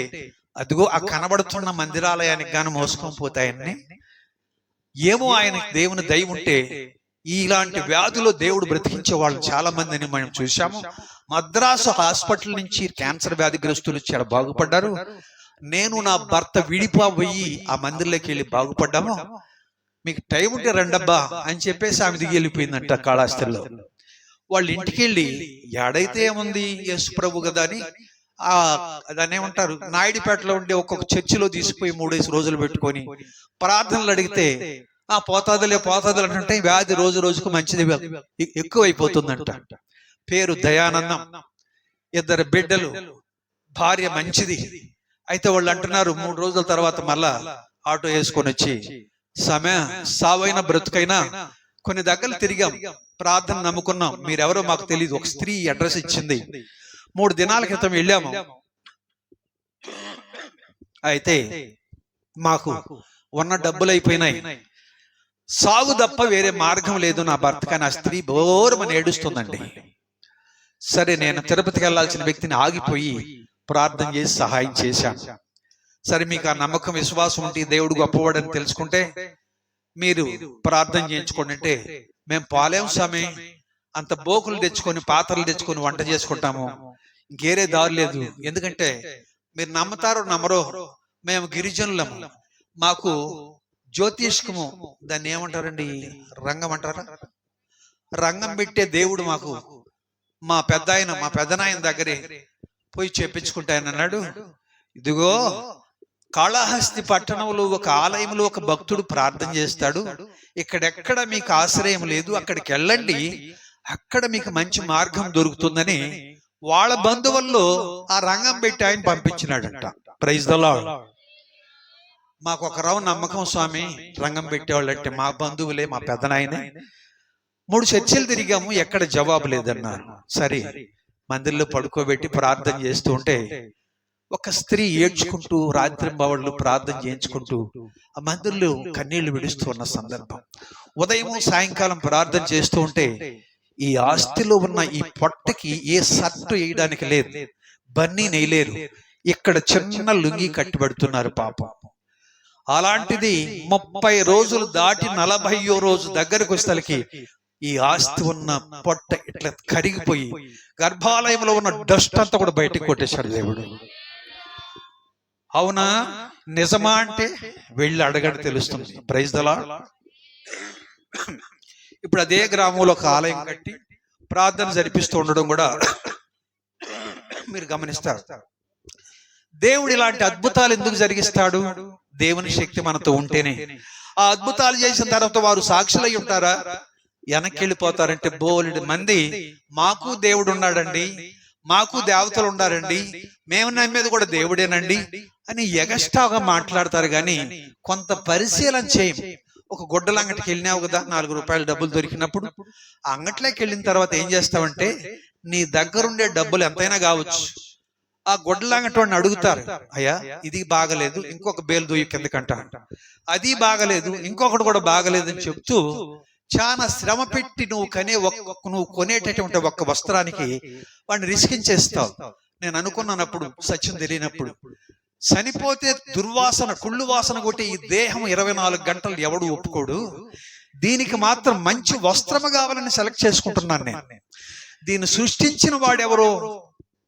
అదిగో ఆ కనబడుతున్న మందిరాలయానికి గాను మోసుకొని పోతాయని. ఏమో ఆయన దేవుని దయ ఉంటే ఇలాంటి వ్యాధులు దేవుడు బ్రతికించే వాళ్ళు చాలా మందిని మనం చూసాము. మద్రాసు హాస్పిటల్ నుంచి క్యాన్సర్ వ్యాధిగ్రస్తులు చాలా బాగుపడ్డారు. నేను నా భర్త విడిపోయి ఆ మందిర్లోకి వెళ్ళి బాగుపడ్డాము. మీకు టైం ఉంటే రండబ్బా అని చెప్పేసి ఆమె దిగి వెళ్ళిపోయిందంట కాళహస్తిలో. వాళ్ళు ఇంటికి వెళ్ళి ఏడైతే ఏముంది యేసు ప్రభు కదా అని దాన్ని ఏమంటారు నాయుడుపేటలో ఉండే ఒక్కొక్క చర్చిలో తీసుకుపోయి 3 రోజులు పెట్టుకొని ప్రార్థనలు అడిగితే పోతాదులే అంటే వ్యాధి రోజు రోజుకు మంచిది ఎక్కువైపోతుందంట. పేరు దయానందం, 2 బిడ్డలు, భార్య మంచిది. అయితే వాళ్ళు అంటున్నారు 3 రోజుల తర్వాత మళ్ళా ఆటో వేసుకొని వచ్చి సావైన బ్రతుకైనా కొన్ని దగ్గర తిరిగాం, ప్రార్థన నమ్ముకున్నాం, మీరెవరో మాకు తెలియదు. ఒక స్త్రీ అడ్రస్ ఇచ్చింది. 3 దినాల క్రితం వెళ్ళాము. అయితే మాకు ఉన్న డబ్బులు అయిపోయినాయి, సాగు తప్ప వేరే మార్గం లేదు నా భర్తగా. నా స్త్రీ బోరమని ఏడుస్తుందండి. సరే నేను తిరుపతికి వెళ్లాల్సిన వ్యక్తిని ఆగిపోయి ప్రార్థన చేసి సహాయం చేశాను. సరే మీకు ఆ నమ్మకం విశ్వాసం ఉంటే దేవుడు గొప్పవాడని తెలుసుకుంటే మీరు ప్రార్థన చేయించుకోండి అంటే మేము పాలేం స్వామి, అంత బోకులు తెచ్చుకొని పాత్రలు తెచ్చుకొని వంట చేసుకుంటాము, ఇంకేరే దారి లేదు. ఎందుకంటే మీరు నమ్ముతారో నమ్మరో మేము గిరిజనులము, మాకు జ్యోతిష్కము దాన్ని ఏమంటారండి రంగం అంటారా, రంగం పెట్టే దేవుడు మాకు మా పెద్దనాయన దగ్గరే పోయి చేపించుకుంటాయని అన్నాడు. ఇదిగో కాళహస్తి పట్టణంలో ఒక ఆలయంలో ఒక భక్తుడు ప్రార్థన చేస్తాడు, ఇక్కడెక్కడ మీకు ఆశ్రయం లేదు, అక్కడికి వెళ్ళండి, అక్కడ మీకు మంచి మార్గం దొరుకుతుందని వాళ్ళ బంధువుల్లో ఆ రంగం పెట్టి ఆయన పంపించినాడంట. Praise the lord. మాకు ఒక రావు నమ్మకం స్వామి, రంగం పెట్టేవాళ్ళు అంటే మా బంధువులే, మా పెద్దనాయనే. 3 చర్చలు తిరిగాము, ఎక్కడ జవాబు లేదన్నారు. సరే మందిర్లో పడుకోబెట్టి ప్రార్థన చేస్తూ ఉంటే ఒక స్త్రీ ఏడ్చుకుంటూ రాత్రింబవళ్ళు ప్రార్థన చేయించుకుంటూ ఆ మందిర్లో కన్నీళ్లు విడుస్తూ ఉన్న సందర్భం. ఉదయం సాయంకాలం ప్రార్థన చేస్తూ ఉంటే ఈ ఆస్తిలో ఉన్న ఈ పొట్టకి ఏ సట్టు వేయడానికి లేదు, బన్నీ నెయ్యలేరు, ఇక్కడ చిన్న లుంగి కట్టిబడుతున్నారు పాపం. అలాంటిది 30 రోజులు దాటి 40వ రోజు దగ్గరకు వచ్చేసరికి ఈ ఆస్తి ఉన్న పొట్ట ఇట్లా కరిగిపోయి గర్భాలయంలో ఉన్న డస్ట్ అంతా కూడా బయటికి కొట్టేశాడు దేవుడు. అవునా, నిజమా అంటే వెళ్ళి అడగండి, తెలుస్తుంది. Praise the Lord. ఇప్పుడు అదే గ్రామంలో ఒక ఆలయం కట్టి ప్రార్థన జరిపిస్తూ ఉండడం కూడా మీరు గమనిస్తారు. దేవుడు ఇలాంటి అద్భుతాలు ఎందుకు జరిగిస్తాడు? దేవుని శక్తి మనతో ఉంటేనే. ఆ అద్భుతాలు చేసిన తర్వాత వారు సాక్షులై ఉంటారా? వెనక్కి వెళ్ళిపోతారంటే బోలెడు మంది మాకు దేవుడు ఉన్నాడండి, మాకు దేవతలు ఉన్నారండి, మేము నమ్మేది కూడా దేవుడేనండి అని ఎగస్ట్రాగా మాట్లాడతారు. కానీ కొంత పరిశీలన చేయం. ఒక గొడ్డల అంగటికి వెళ్ళినావు కదా, 4 రూపాయలు డబ్బులు దొరికినప్పుడు ఆ అంగట్లోకి వెళ్ళిన తర్వాత ఏం చేస్తావంటే, నీ దగ్గరుండే డబ్బులు ఎంతైనా కావచ్చు, ఆ గొడ్డల అంగటి అడుగుతారు, అయ్యా ఇది బాగలేదు, ఇంకొక బేలు దూయి కిందకంట, అది బాగలేదు, ఇంకొకటి కూడా బాగలేదు అని చెప్తూ చాలా శ్రమ పెట్టి నువ్వు కొనేటటువంటి ఒక్క వస్త్రానికి వాడిని రిస్కించేస్తావు. నేను అనుకున్నానప్పుడు, సత్యం తెలియనప్పుడు, చనిపోతే దుర్వాసన కుళ్ళు వాసన కొట్టి ఈ దేహం 24 గంటలు ఎవడు ఒప్పుకోడు, దీనికి మాత్రం మంచి వస్త్రము కావాలని సెలెక్ట్ చేసుకుంటున్నాను నేను. దీన్ని సృష్టించిన వాడెవరో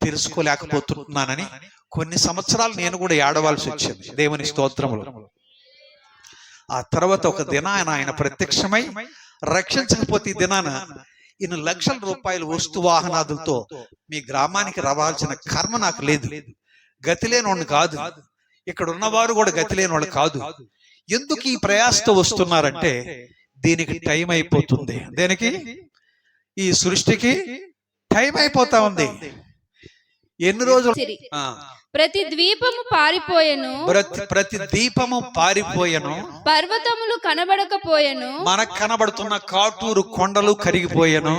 తెలుసుకోలేకపోతున్నానని కొన్ని సంవత్సరాలు నేను కూడా ఏడవలసి వచ్చింది. దేవుని స్తోత్రములు. ఆ తర్వాత ఒక దినాన ఆయన ప్రత్యక్షమై, రక్షించకపోతే ఈ దినాన ఇన్ని లక్షల రూపాయల వస్తు వాహనాదులతో మీ గ్రామానికి రావాల్సిన కర్మ నాకు లేదు, గతి లేనోడిని కాదు, ఇక్కడ ఉన్నవారు కూడా గతి లేనోళ్ళు కాదు. ఎందుకు ఈ ప్రయాసతో వస్తున్నారంటే, దీనికి టైం అయిపోతుంది. దేనికి? ఈ సృష్టికి టైం అయిపోతా ఉంది. ఎన్ని రోజులు? ప్రతి ద్వీపము పారిపోయెను, ప్రతి దీపము పారిపోయెను, పర్వతములు కనబడకపోయెను, మనకు కనబడుతున్న కాటూరు కొండలు కరిగిపోయెను,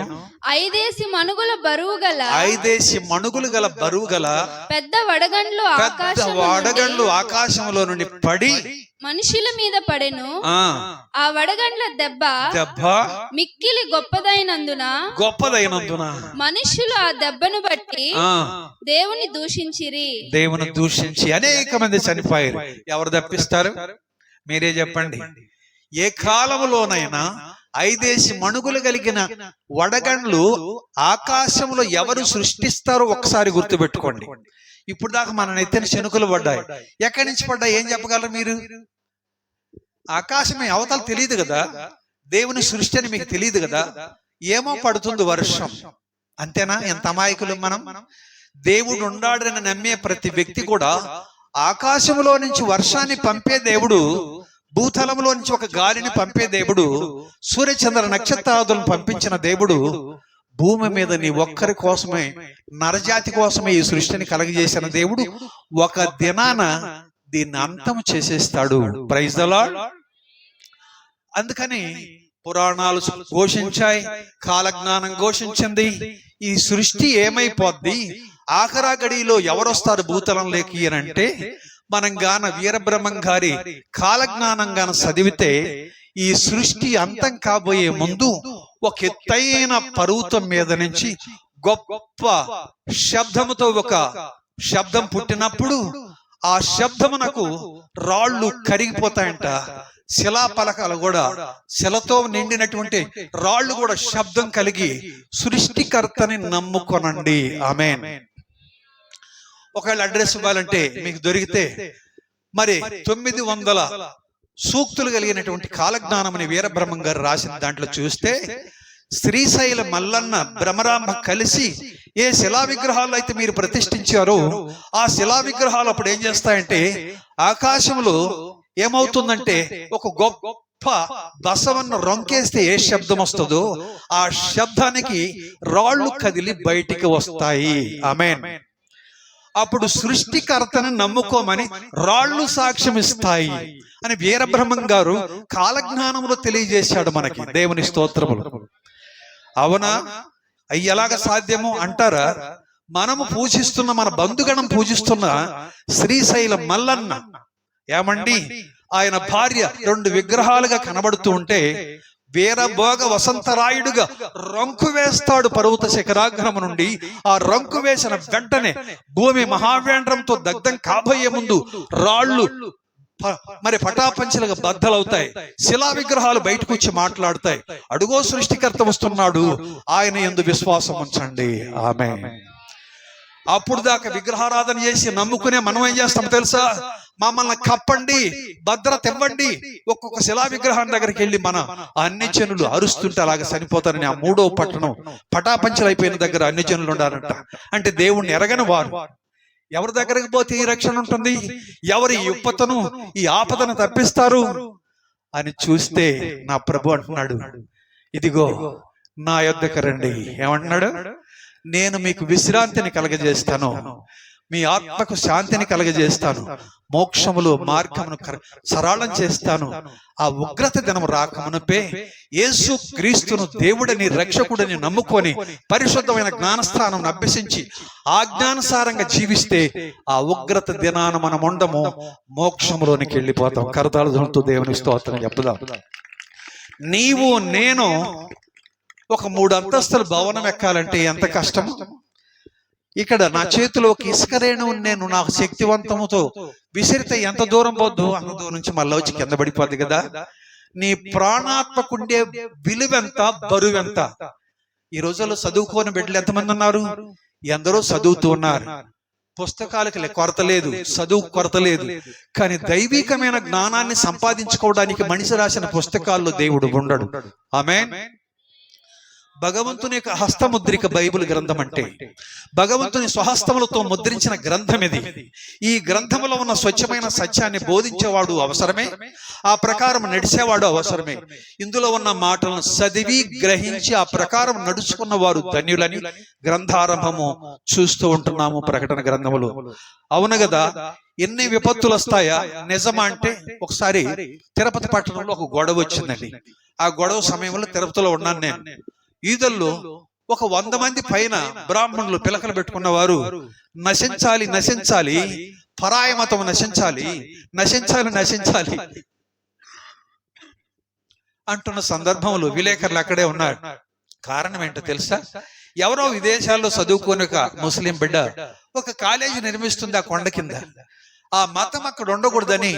5 మణుగుల మణుగులు గల బరువు గల పెద్ద వడగండ్లు ఆకాశంలో నుండి పడి మనుషుల మీద పడెను. ఆ వడగండ్ల దెబ్బ మిక్కిలి గొప్పదైనందున మనుషులు ఆ దెబ్బను బట్టి దేవుని దూషించి అనేక మంది చనిపోయారు. ఎవరు తప్పిస్తారు? మీరే చెప్పండి. ఏ కాలంలోనైనా 5 మణుగులు కలిగిన వడగండ్లు ఆకాశంలో ఎవరు సృష్టిస్తారో ఒకసారి గుర్తుపెట్టుకోండి. ఇప్పుడు దాకా మన నెత్తిన శనుకులు పడ్డాయి. ఎక్కడి నుంచి పడ్డాయి ఏం చెప్పగలరు మీరు? ఆకాశమే, అవతల తెలియదు కదా, దేవుని సృష్టి అని మీకు తెలియదు కదా, ఏమో పడుతుంది వర్షం, అంతేనా? ఎంత అమాయకులు మనం. దేవుడు ఉన్నాడని నమ్మే ప్రతి వ్యక్తి కూడా ఆకాశంలో నుంచి వర్షాన్ని పంపే దేవుడు, భూతలంలో నుంచి ఒక గాలిని పంపే దేవుడు, సూర్యచంద్ర నక్షత్రాదులను పంపించిన దేవుడు భూమి మీద నీ ఒక్కరి కోసమే, నరజాతి కోసమే ఈ సృష్టిని కలగజేసిన దేవుడు ఒక దినాన దీన్ని అంతం చేసేస్తాడు. Praise the Lord. అందుకని పురాణాలు ఘోషించాయి, కాలజ్ఞానం ఘోషించింది, ఈ సృష్టి ఏమైపోద్ది, ఆఖరా గడిలో ఎవరొస్తారు భూతలంలోకి అని అంటే, మనం గాన వీరబ్రహ్మం గారి కాలజ్ఞానం గాన చదివితే ఈ సృష్టి అంతం కాబోయే ముందు ఒక ఎత్తైన పర్వతం మీద నుంచి గొప్ప శబ్దముతో ఒక శబ్దం పుట్టినప్పుడు ఆ శబ్దమునకు రాళ్ళు కరిగిపోతాయంట. శిలా పలకాలు కూడా, శిలతో నిండినటువంటి రాళ్ళు కూడా శబ్దం కలిగి సృష్టికర్తని నమ్ముకొనండి. ఆమేన్. ఒకవేళ అడ్రస్ ఇవ్వాలంటే మీకు దొరికితే మరి 900 సూక్తులు కలిగినటువంటి కాలజ్ఞానం అని వీరబ్రహ్మం గారు రాసిన దాంట్లో చూస్తే, శ్రీశైల మల్లన్న భ్రమరాంబ కలిసి ఏ శిలా విగ్రహాలు అయితే మీరు ప్రతిష్ఠించారో ఆ శిలా విగ్రహాలు అప్పుడు ఏం చేస్తాయంటే, ఆకాశంలో ఏమవుతుందంటే ఒక గొప్ప బసవన్న రొంకేస్తే ఏ శబ్దం వస్తుందో ఆ శబ్దానికి రాళ్ళు కదిలి బయటికి వస్తాయి. ఆమేన్. అప్పుడు సృష్టికర్తను నమ్ముకోమని రాళ్ళు సాక్ష్యం ఇస్తాయి అని వీరబ్రహ్మం గారు కాలజ్ఞానంలో తెలియజేశాడు మనకి. దేవుని స్తోత్రములు. అవునా? అయ్యి ఎలాగ సాధ్యము అంటారా? మనము పూజిస్తున్న, మన బంధుగణం పూజిస్తున్న శ్రీశైల మల్లన్న ఏమండి, ఆయన భార్య 2 విగ్రహాలుగా కనబడుతూ ఉంటే వీరభోగ వసంతరాయుడుగా రంకు వేస్తాడు పర్వత శిఖరాగ్రహం నుండి. ఆ రంకు వేసిన వెంటనే భూమి మహావేంద్రంతో దగ్ధం కాబోయే ముందు రాళ్ళు మరి పటాపంచలుగా బద్దలవుతాయి. శిలా విగ్రహాలు బయటకు వచ్చి మాట్లాడతాయి. అడుగో సృష్టికర్త వస్తున్నాడు, ఆయన యందు విశ్వాసం ఉంచండి. ఆమేన్. అప్పుడు దాకా విగ్రహారాధన చేసి నమ్ముకునే మనం ఏం చేస్తాం తెలుసా? మమ్మల్ని కప్పండి, భద్రత ఇవ్వండి. ఒక్కొక్క శిలా విగ్రహం దగ్గరికి వెళ్ళి మన అన్ని జనులు అరుస్తుంటే అలాగే చనిపోతారని ఆ 3వ పట్టణం పటాపంచలైపోయిన దగ్గర అన్ని జనులు ఉండాలంట. అంటే దేవుణ్ణి ఎరగని వారు ఎవరి దగ్గరికి పోతే ఈ రక్షణ ఉంటుంది, ఎవరి విపత్తును ఈ ఆపదను తప్పిస్తారు అని చూస్తే నా ప్రభు అంటున్నాడు, ఇదిగో నా యొద్దకు రండి. ఏమంటున్నాడు? నేను మీకు విశ్రాంతిని కలగజేస్తాను, మీ ఆత్మకు శాంతిని కలగజేస్తాను, మోక్షములో మార్గమును సరళం చేస్తాను. ఆ ఉగ్రత దినం రాకమునుపే యేసు క్రీస్తును దేవుడిని రక్షకుడిని నమ్ముకొని పరిశుద్ధమైన జ్ఞానస్థానం అభ్యసించి ఆజ్ఞానుసారంగా జీవిస్తే ఆ ఉగ్రత దినాన మనం ఉండము, మోక్షములోనికి వెళ్ళిపోతాం. కరతాళతో దేవుని స్తోత్రం చెప్పుదాం. నీవు నేను ఒక 3 అంతస్తుల భవనం ఎక్కాలంటే ఎంత కష్టం. ఇక్కడ నా చేతిలో ఒక ఇసుక రేణువుని నేను నాకు శక్తివంతముతో విసిరితే ఎంత దూరం పోద్దు, అంత దూరం నుంచి మళ్ళీ వచ్చి కింద పడిపోద్ది కదా. నీ ప్రాణాత్మకుండే విలువెంత, బరువెంత. ఈ రోజుల్లో చదువుకోని బిడ్డలు ఎంతమంది ఉన్నారు? ఎందరో చదువుతూ ఉన్నారు. పుస్తకాలకి కొరత లేదు, చదువు కొరత లేదు. కానీ దైవికమైన జ్ఞానాన్ని సంపాదించుకోవడానికి మనిషి రాసిన పుస్తకాల్లో దేవుడు ఉండడు. ఆమేన్. భగవంతుని యొక్క హస్తముద్రిక బైబిల్ గ్రంథం అంటే భగవంతుని స్వహస్తములతో ముద్రించిన గ్రంథం ఇది. ఈ గ్రంథములో ఉన్న స్వచ్ఛమైన సత్యాన్ని బోధించేవాడు అవసరమే, ఆ ప్రకారం నడిచేవాడు అవసరమే. ఇందులో ఉన్న మాటలను చదివి గ్రహించి ఆ ప్రకారం నడుచుకున్న వారు ధన్యులని గ్రంథారంభము చూస్తూ ఉంటున్నాము ప్రకటన గ్రంథములు. అవును కదా. ఎన్ని విపత్తులు వస్తాయా నిజమా అంటే, ఒకసారి తిరుపతి పట్టణంలో ఒక గొడవ వచ్చిందండి. ఆ గొడవ సమయంలో తిరుపతిలో ఉన్నాను నేను. ఈదల్లో ఒక 100 మంది పైన బ్రాహ్మణులు పిలకలు పెట్టుకున్న వారు నశించాలి నశించాలి, పరాయ మతం నశించాలి, నశించాలి నశించాలి అంటున్న సందర్భంలో విలేకరులు అక్కడే ఉన్నారు. కారణం ఏంటో తెలుసా? ఎవరో విదేశాల్లో చదువుకుని ఒక ముస్లిం బిడ్డ ఒక కాలేజీ నిర్మిస్తుంది ఆ కొండ కింద. ఆ మతం అక్కడ ఉండకూడదని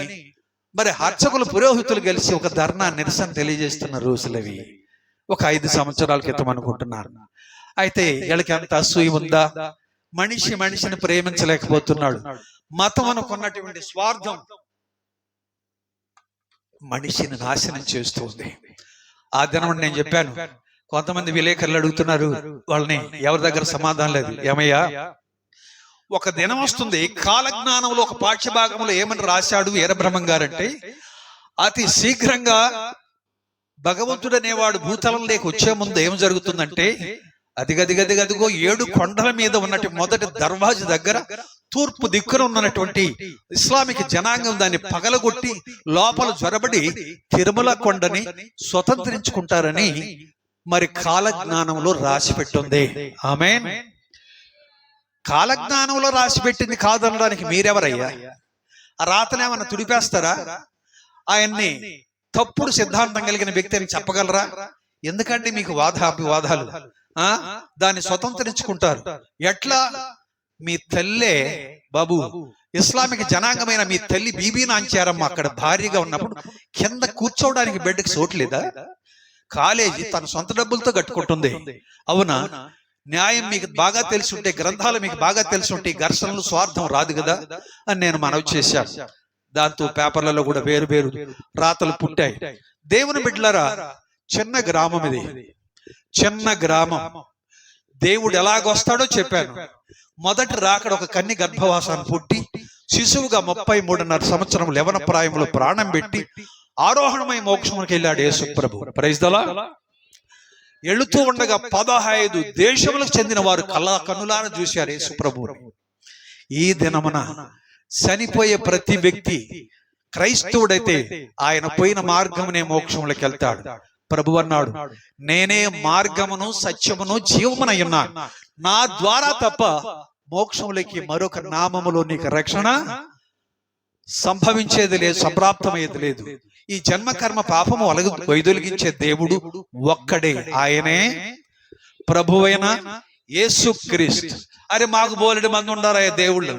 మరి అర్చకులు పురోహితులు కలిసి ఒక ధర్నా నిరసన తెలియజేస్తున్న రోజులవి. ఒక 5 సంవత్సరాల క్రితం అనుకుంటున్నారు. అయితే వీళ్ళకి అంత అసూయ ఉందా? మనిషి మనిషిని ప్రేమించలేకపోతున్నాడు. మతం అనుకున్నటువంటి స్వార్థం మనిషిని నాశనం చేస్తుంది. ఆ దినం నేను చెప్పాను, కొంతమంది విలేకరులు అడుగుతున్నారు, వాళ్ళని ఎవరి దగ్గర సమాధానం లేదు. ఏమయ్యా, ఒక దినం వస్తుంది, కాలజ్ఞానంలో ఒక పాఠ్యభాగంలో ఏమని రాశాడు వీరబ్రహ్మం గారంటే, అతి శీఘ్రంగా భగవంతుడు అనేవాడు భూతలం లేక వచ్చే ముందు ఏం జరుగుతుందంటే, అదిగదిగదిగదిగో 7 కొండల మీద ఉన్నట్టు మొదటి దర్వాజా దగ్గర తూర్పు దిక్కున ఉన్నటువంటి ఇస్లామిక్ జనాంగం దాన్ని పగలగొట్టి లోపల జ్వరబడి తిరుమల కొండని స్వతంత్రించుకుంటారని మరి కాలజ్ఞానంలో రాసి పెట్టుంది. ఆమేన్. కాలజ్ఞానంలో రాసి పెట్టింది కాదనడానికి మీరెవరయ్యా? ఆ రాతనేమన్నా తుడిపేస్తారా? ఆయన్ని తప్పుడు సిద్ధాంతం కలిగిన వ్యక్తి అని చెప్పగలరా? ఎందుకంటే మీకు వాదాలు దాన్ని స్వతంత్రించుకుంటారు. ఎట్లా? మీ తల్లే బాబు, ఇస్లామిక్ జనాంగమైన మీ తల్లి బీబీ నాంచారమ్మ అక్కడ భారీగా ఉన్నప్పుడు కింద కూర్చోవడానికి బెడ్కి చోట్లేదా? కాలేజీ తన సొంత డబ్బులతో కట్టుకుంటుంది. అవునా? న్యాయం మీకు బాగా తెలిసి ఉంటే, గ్రంథాలు మీకు బాగా తెలిసి ఉంటే ఘర్షణలు స్వార్థం రాదు కదా అని నేను మనవి చేశాను. దాంతో పేపర్లలో కూడా వేరు వేరు రాతలు పుట్టాయి. దేవుని బిడ్డలారా, చిన్న గ్రామం ఇది, చిన్న గ్రామం. దేవుడు ఎలాగొస్తాడో చెప్పాను. మొదటి రాకడ ఒక కన్య గర్భవాసాన్ని పుట్టి శిశువుగా 33.5 సంవత్సరం యవ్వన ప్రాయంలో ప్రాణం పెట్టి ఆరోహణమై మోక్షమునికి వెళ్ళాడు యేసు ప్రభు. Praise the Lord. వెళుతూ ఉండగా 15 దేశములకు చెందిన వారు కన్నులారా చూశారు యేసు ప్రభువుని. ఈ దినమున చనిపోయే ప్రతి వ్యక్తి క్రైస్తవుడైతే ఆయన పోయిన మార్గమునే మోక్షములకు వెళ్తాడు. ప్రభు అన్నాడు, నేనే మార్గమును సత్యమును జీవమునై ఉన్నాను, నా ద్వారా తప్ప మోక్షములకి మరొక నామములో నీకు రక్షణ సంభవించేది లేదు, సంప్రాప్తమయ్యేది లేదు. ఈ జన్మ కర్మ పాపము వైదొలిగించే దేవుడు ఒక్కడే, ఆయనే ప్రభువైన యేసుక్రీస్తు. అరే మాకు బోలెడు మంది ఉండారా దేవుళ్ళు,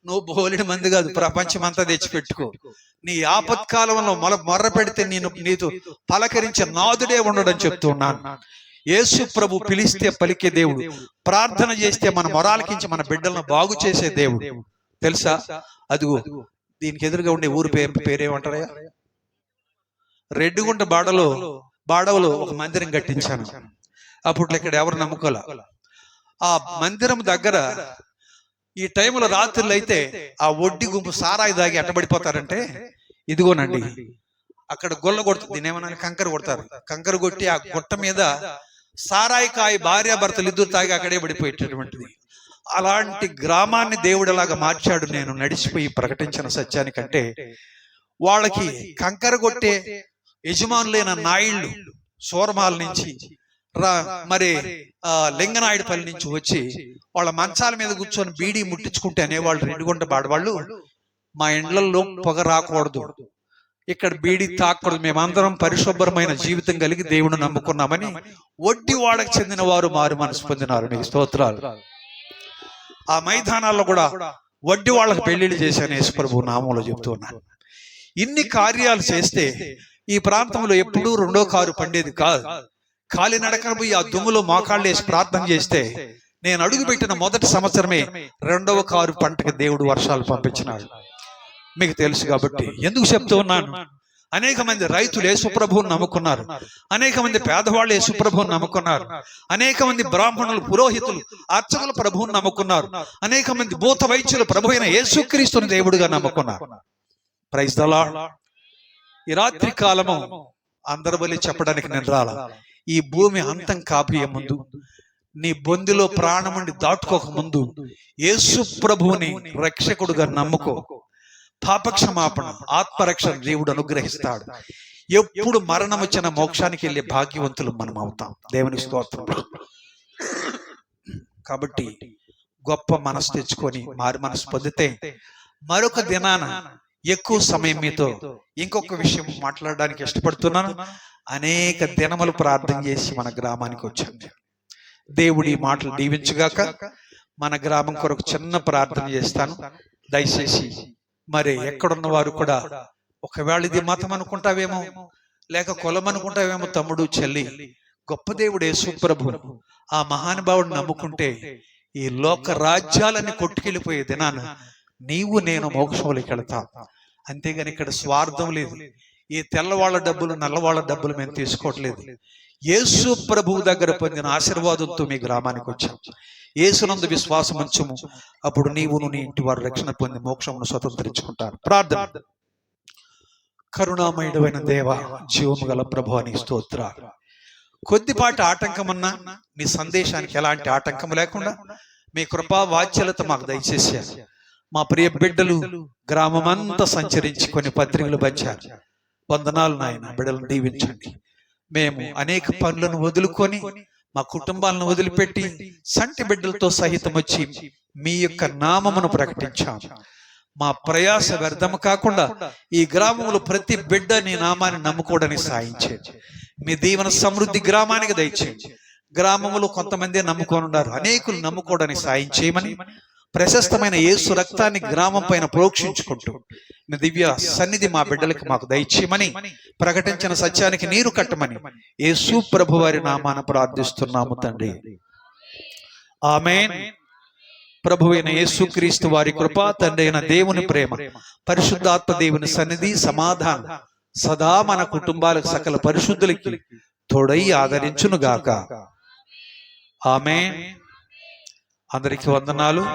నువ్వు బోలెడు మంది కాదు, ప్రపంచమంతా తెచ్చిపెట్టుకో. నీ ఆపత్కాలంలో మొర్ర పెడితే నీతో పలకరించే నాదుడే ఉండడని చెప్తున్నాను. యేసు ప్రభు పిలిస్తే పలికే దేవుడు, ప్రార్థన చేస్తే మన మొరాలకించి మన బిడ్డలను బాగు చేసే దేవుడు. తెలుసా? అదిగో దీనికి ఎదురుగా ఉండే ఊరు పేరేమంటారా? రెడ్డిగుంట బాడవలో ఒక మందిరం కట్టించాను. అప్పుడు ఇక్కడ ఎవరు నమ్ముకోలే. ఆ మందిరం దగ్గర ఈ టైంలో రాత్రులు అయితే ఆ వడ్డీ గుంపు సారాయి దాగి అట్టబడిపోతారంటే, ఇదిగోనండి అక్కడ గొల్ల కొడుతుంది, దీని ఏమన్నా కంకర కొడతారు. కంకర కొట్టి ఆ గుట్ట మీద సారాయి కాయ భార్యాభర్తలు ఇద్దరు తాగి అక్కడే పడిపోయేటటువంటిది. అలాంటి గ్రామాన్ని దేవుడిలాగా మార్చాడు. నేను నడిచిపోయి ప్రకటించిన సత్యానికంటే వాళ్ళకి కంకర కొట్టే యజమానులైన నాయుళ్ళు సోరమాల నుంచి మరి లింగనాయుడుపల్లి నుంచి వచ్చి వాళ్ళ మంచాల మీద కూర్చొని బీడీ ముట్టించుకుంటే అనేవాళ్ళు రెడ్డిగుంట బాడవాళ్ళు, మా ఇండ్లలో పొగ రాకూడదు, ఇక్కడ బీడీ తాకూడదు, మేమందరం పరిశుభ్రమైన జీవితం కలిగి దేవుని నమ్ముకున్నామని వడ్డీ వాడకు చెందిన వారు మారు మనసు పొందినారు. నీకు స్తోత్రాలు. ఆ మైదానాల్లో కూడా వడ్డీ వాళ్ళకు పెళ్లిళ్ళు చేశాను యేసుప్రభు నామంలో చెప్తున్నాను. ఇన్ని కార్యాలు చేస్తే ఈ ప్రాంతంలో ఎప్పుడూ రెండో కారు పండేది కాదు. కాలి నడకన పోయి ఆ దుమ్ములో మోకాళ్ళు వేసి ప్రార్థన చేస్తే నేను అడుగుపెట్టిన మొదటి సంవత్సరమే రెండవ కారు పంటకి దేవుడు వర్షాలు పంపించినాడు. మీకు తెలుసు కాబట్టి ఎందుకు చెప్తూ ఉన్నాను. అనేక మంది రైతులు యేసుప్రభువుని నమ్ముకున్నారు, అనేక మంది పేదవాళ్ళు యేసుప్రభువుని నమ్ముకున్నారు, అనేక మంది బ్రాహ్మణులు, పురోహితులు, అర్చకులు ప్రభువుని నమ్ముకున్నారు, అనేక మంది భూత వైద్యులు ప్రభు అయిన యేసుక్రీస్తుని దేవుడిగా నమ్ముకున్నారు. Praise the Lord. ఈ రాత్రి కాలము అందరి బలి చెప్పడానికి నేను రాలా. ఈ భూమి అంతం కాపీయ ముందు, నీ బొందిలో ప్రాణముండి దాటుకోక ముందు యేసు ప్రభువుని రక్షకుడుగా నమ్ముకో. పాపక్షమాపణ, ఆత్మరక్షణ దేవుడు అనుగ్రహిస్తాడు. ఎప్పుడు మరణం వచ్చిన మోక్షానికి వెళ్ళే భాగ్యవంతులు మనం అవుతాం. దేవుని స్తోత్రం. కాబట్టి గొప్ప మనసు తెచ్చుకొని మారు మనసు పొందితే మరొక దినాన ఎక్కువ సమయం మీతో ఇంకొక విషయం మాట్లాడడానికి ఇష్టపడుతున్నాను. అనేక దినములు ప్రార్థన చేసి మన గ్రామానికి వచ్చాను. దేవుడి మాటలు దీవించుగాక. మన గ్రామం కొరకు చిన్న ప్రార్థన చేస్తాను. దయచేసి మరి ఎక్కడున్న వారు కూడా, ఒకవేళ ఇది మతం అనుకుంటావేమో, లేక కులం అనుకుంటావేమో, తమ్ముడు చెల్లి, గొప్ప దేవుడు యేసు ప్రభు ఆ మహానుభావుడు నమ్ముకుంటే ఈ లోక రాజ్యాలన్నీ కొట్టుకెళ్ళిపోయే దినాన నీవు నేను మోక్షంలోకి వెళతా. అంతేగాని ఇక్కడ స్వార్థం లేదు. ఈ తెల్లవాళ్ళ డబ్బులు, నల్లవాళ్ళ డబ్బులు మేము తీసుకోవట్లేదు. యేసు ప్రభువు దగ్గర పొందిన ఆశీర్వాదంతో మీ గ్రామానికి వచ్చాం. యేసునందు విశ్వాసం ఉంచుము, అప్పుడు నీవును నీ ఇంటి వారు రక్షణ పొంది మోక్షమును స్వతంత్రించుకుంటారు. ప్రార్థన. కరుణామయుడైన దేవ, జీవము గల ప్రభువా నీకు స్తోత్రాలు. కొద్దిపాటి ఆటంకమన్నా నీ సందేశానికి ఎలాంటి ఆటంకం లేకుండా మీ కృపా వాత్సల్యత మాకు దయచేశారు. మా ప్రియ బిడ్డలు గ్రామమంతా సంచరించి కొన్ని పత్రికలు పంచారు. వందనాలు నాయన, బిడ్డలను దీవించండి. మేము అనేక పనులను వదులుకొని మా కుటుంబాలను వదిలిపెట్టి సంటి బిడ్డలతో సహితం వచ్చి మీ యొక్క నామమును ప్రకటించాం. మా ప్రయాస వ్యర్థము కాకుండా ఈ గ్రామంలో ప్రతి బిడ్డ నీ నామాన్ని నమ్ముకోవడానికి సాయించేది. మీ దీవెన సమృద్ధి గ్రామానికి దయచేయండి. గ్రామంలో కొంతమంది నమ్ముకొని ఉన్నారు, అనేకులు నమ్ముకోవడానికి సాయం చేయమని ప్రశస్తమైన యేసు రక్తాన్ని గ్రామం పైన ప్రోక్షించుకుంటూ మీ దివ్య సన్నిధి మా బిడ్డలకి మాకు దయచేయమని, ప్రకటించిన సత్యానికి నీరు కట్టమని యేసు ప్రభు వారి నామాన ప్రార్థిస్తున్నాము తండ్రి. ఆమేన్. ప్రభువైన యేసుక్రీస్తు వారి కృప, తండ్రి అయిన దేవుని ప్రేమ, పరిశుద్ధాత్మ దేవుని సన్నిధి, సమాధానం సదా మన కుటుంబాలకు సకల పరిశుద్ధులకి తోడై ఆదరించును గాక. ఆమేన్. అందరికీ వందనాలు.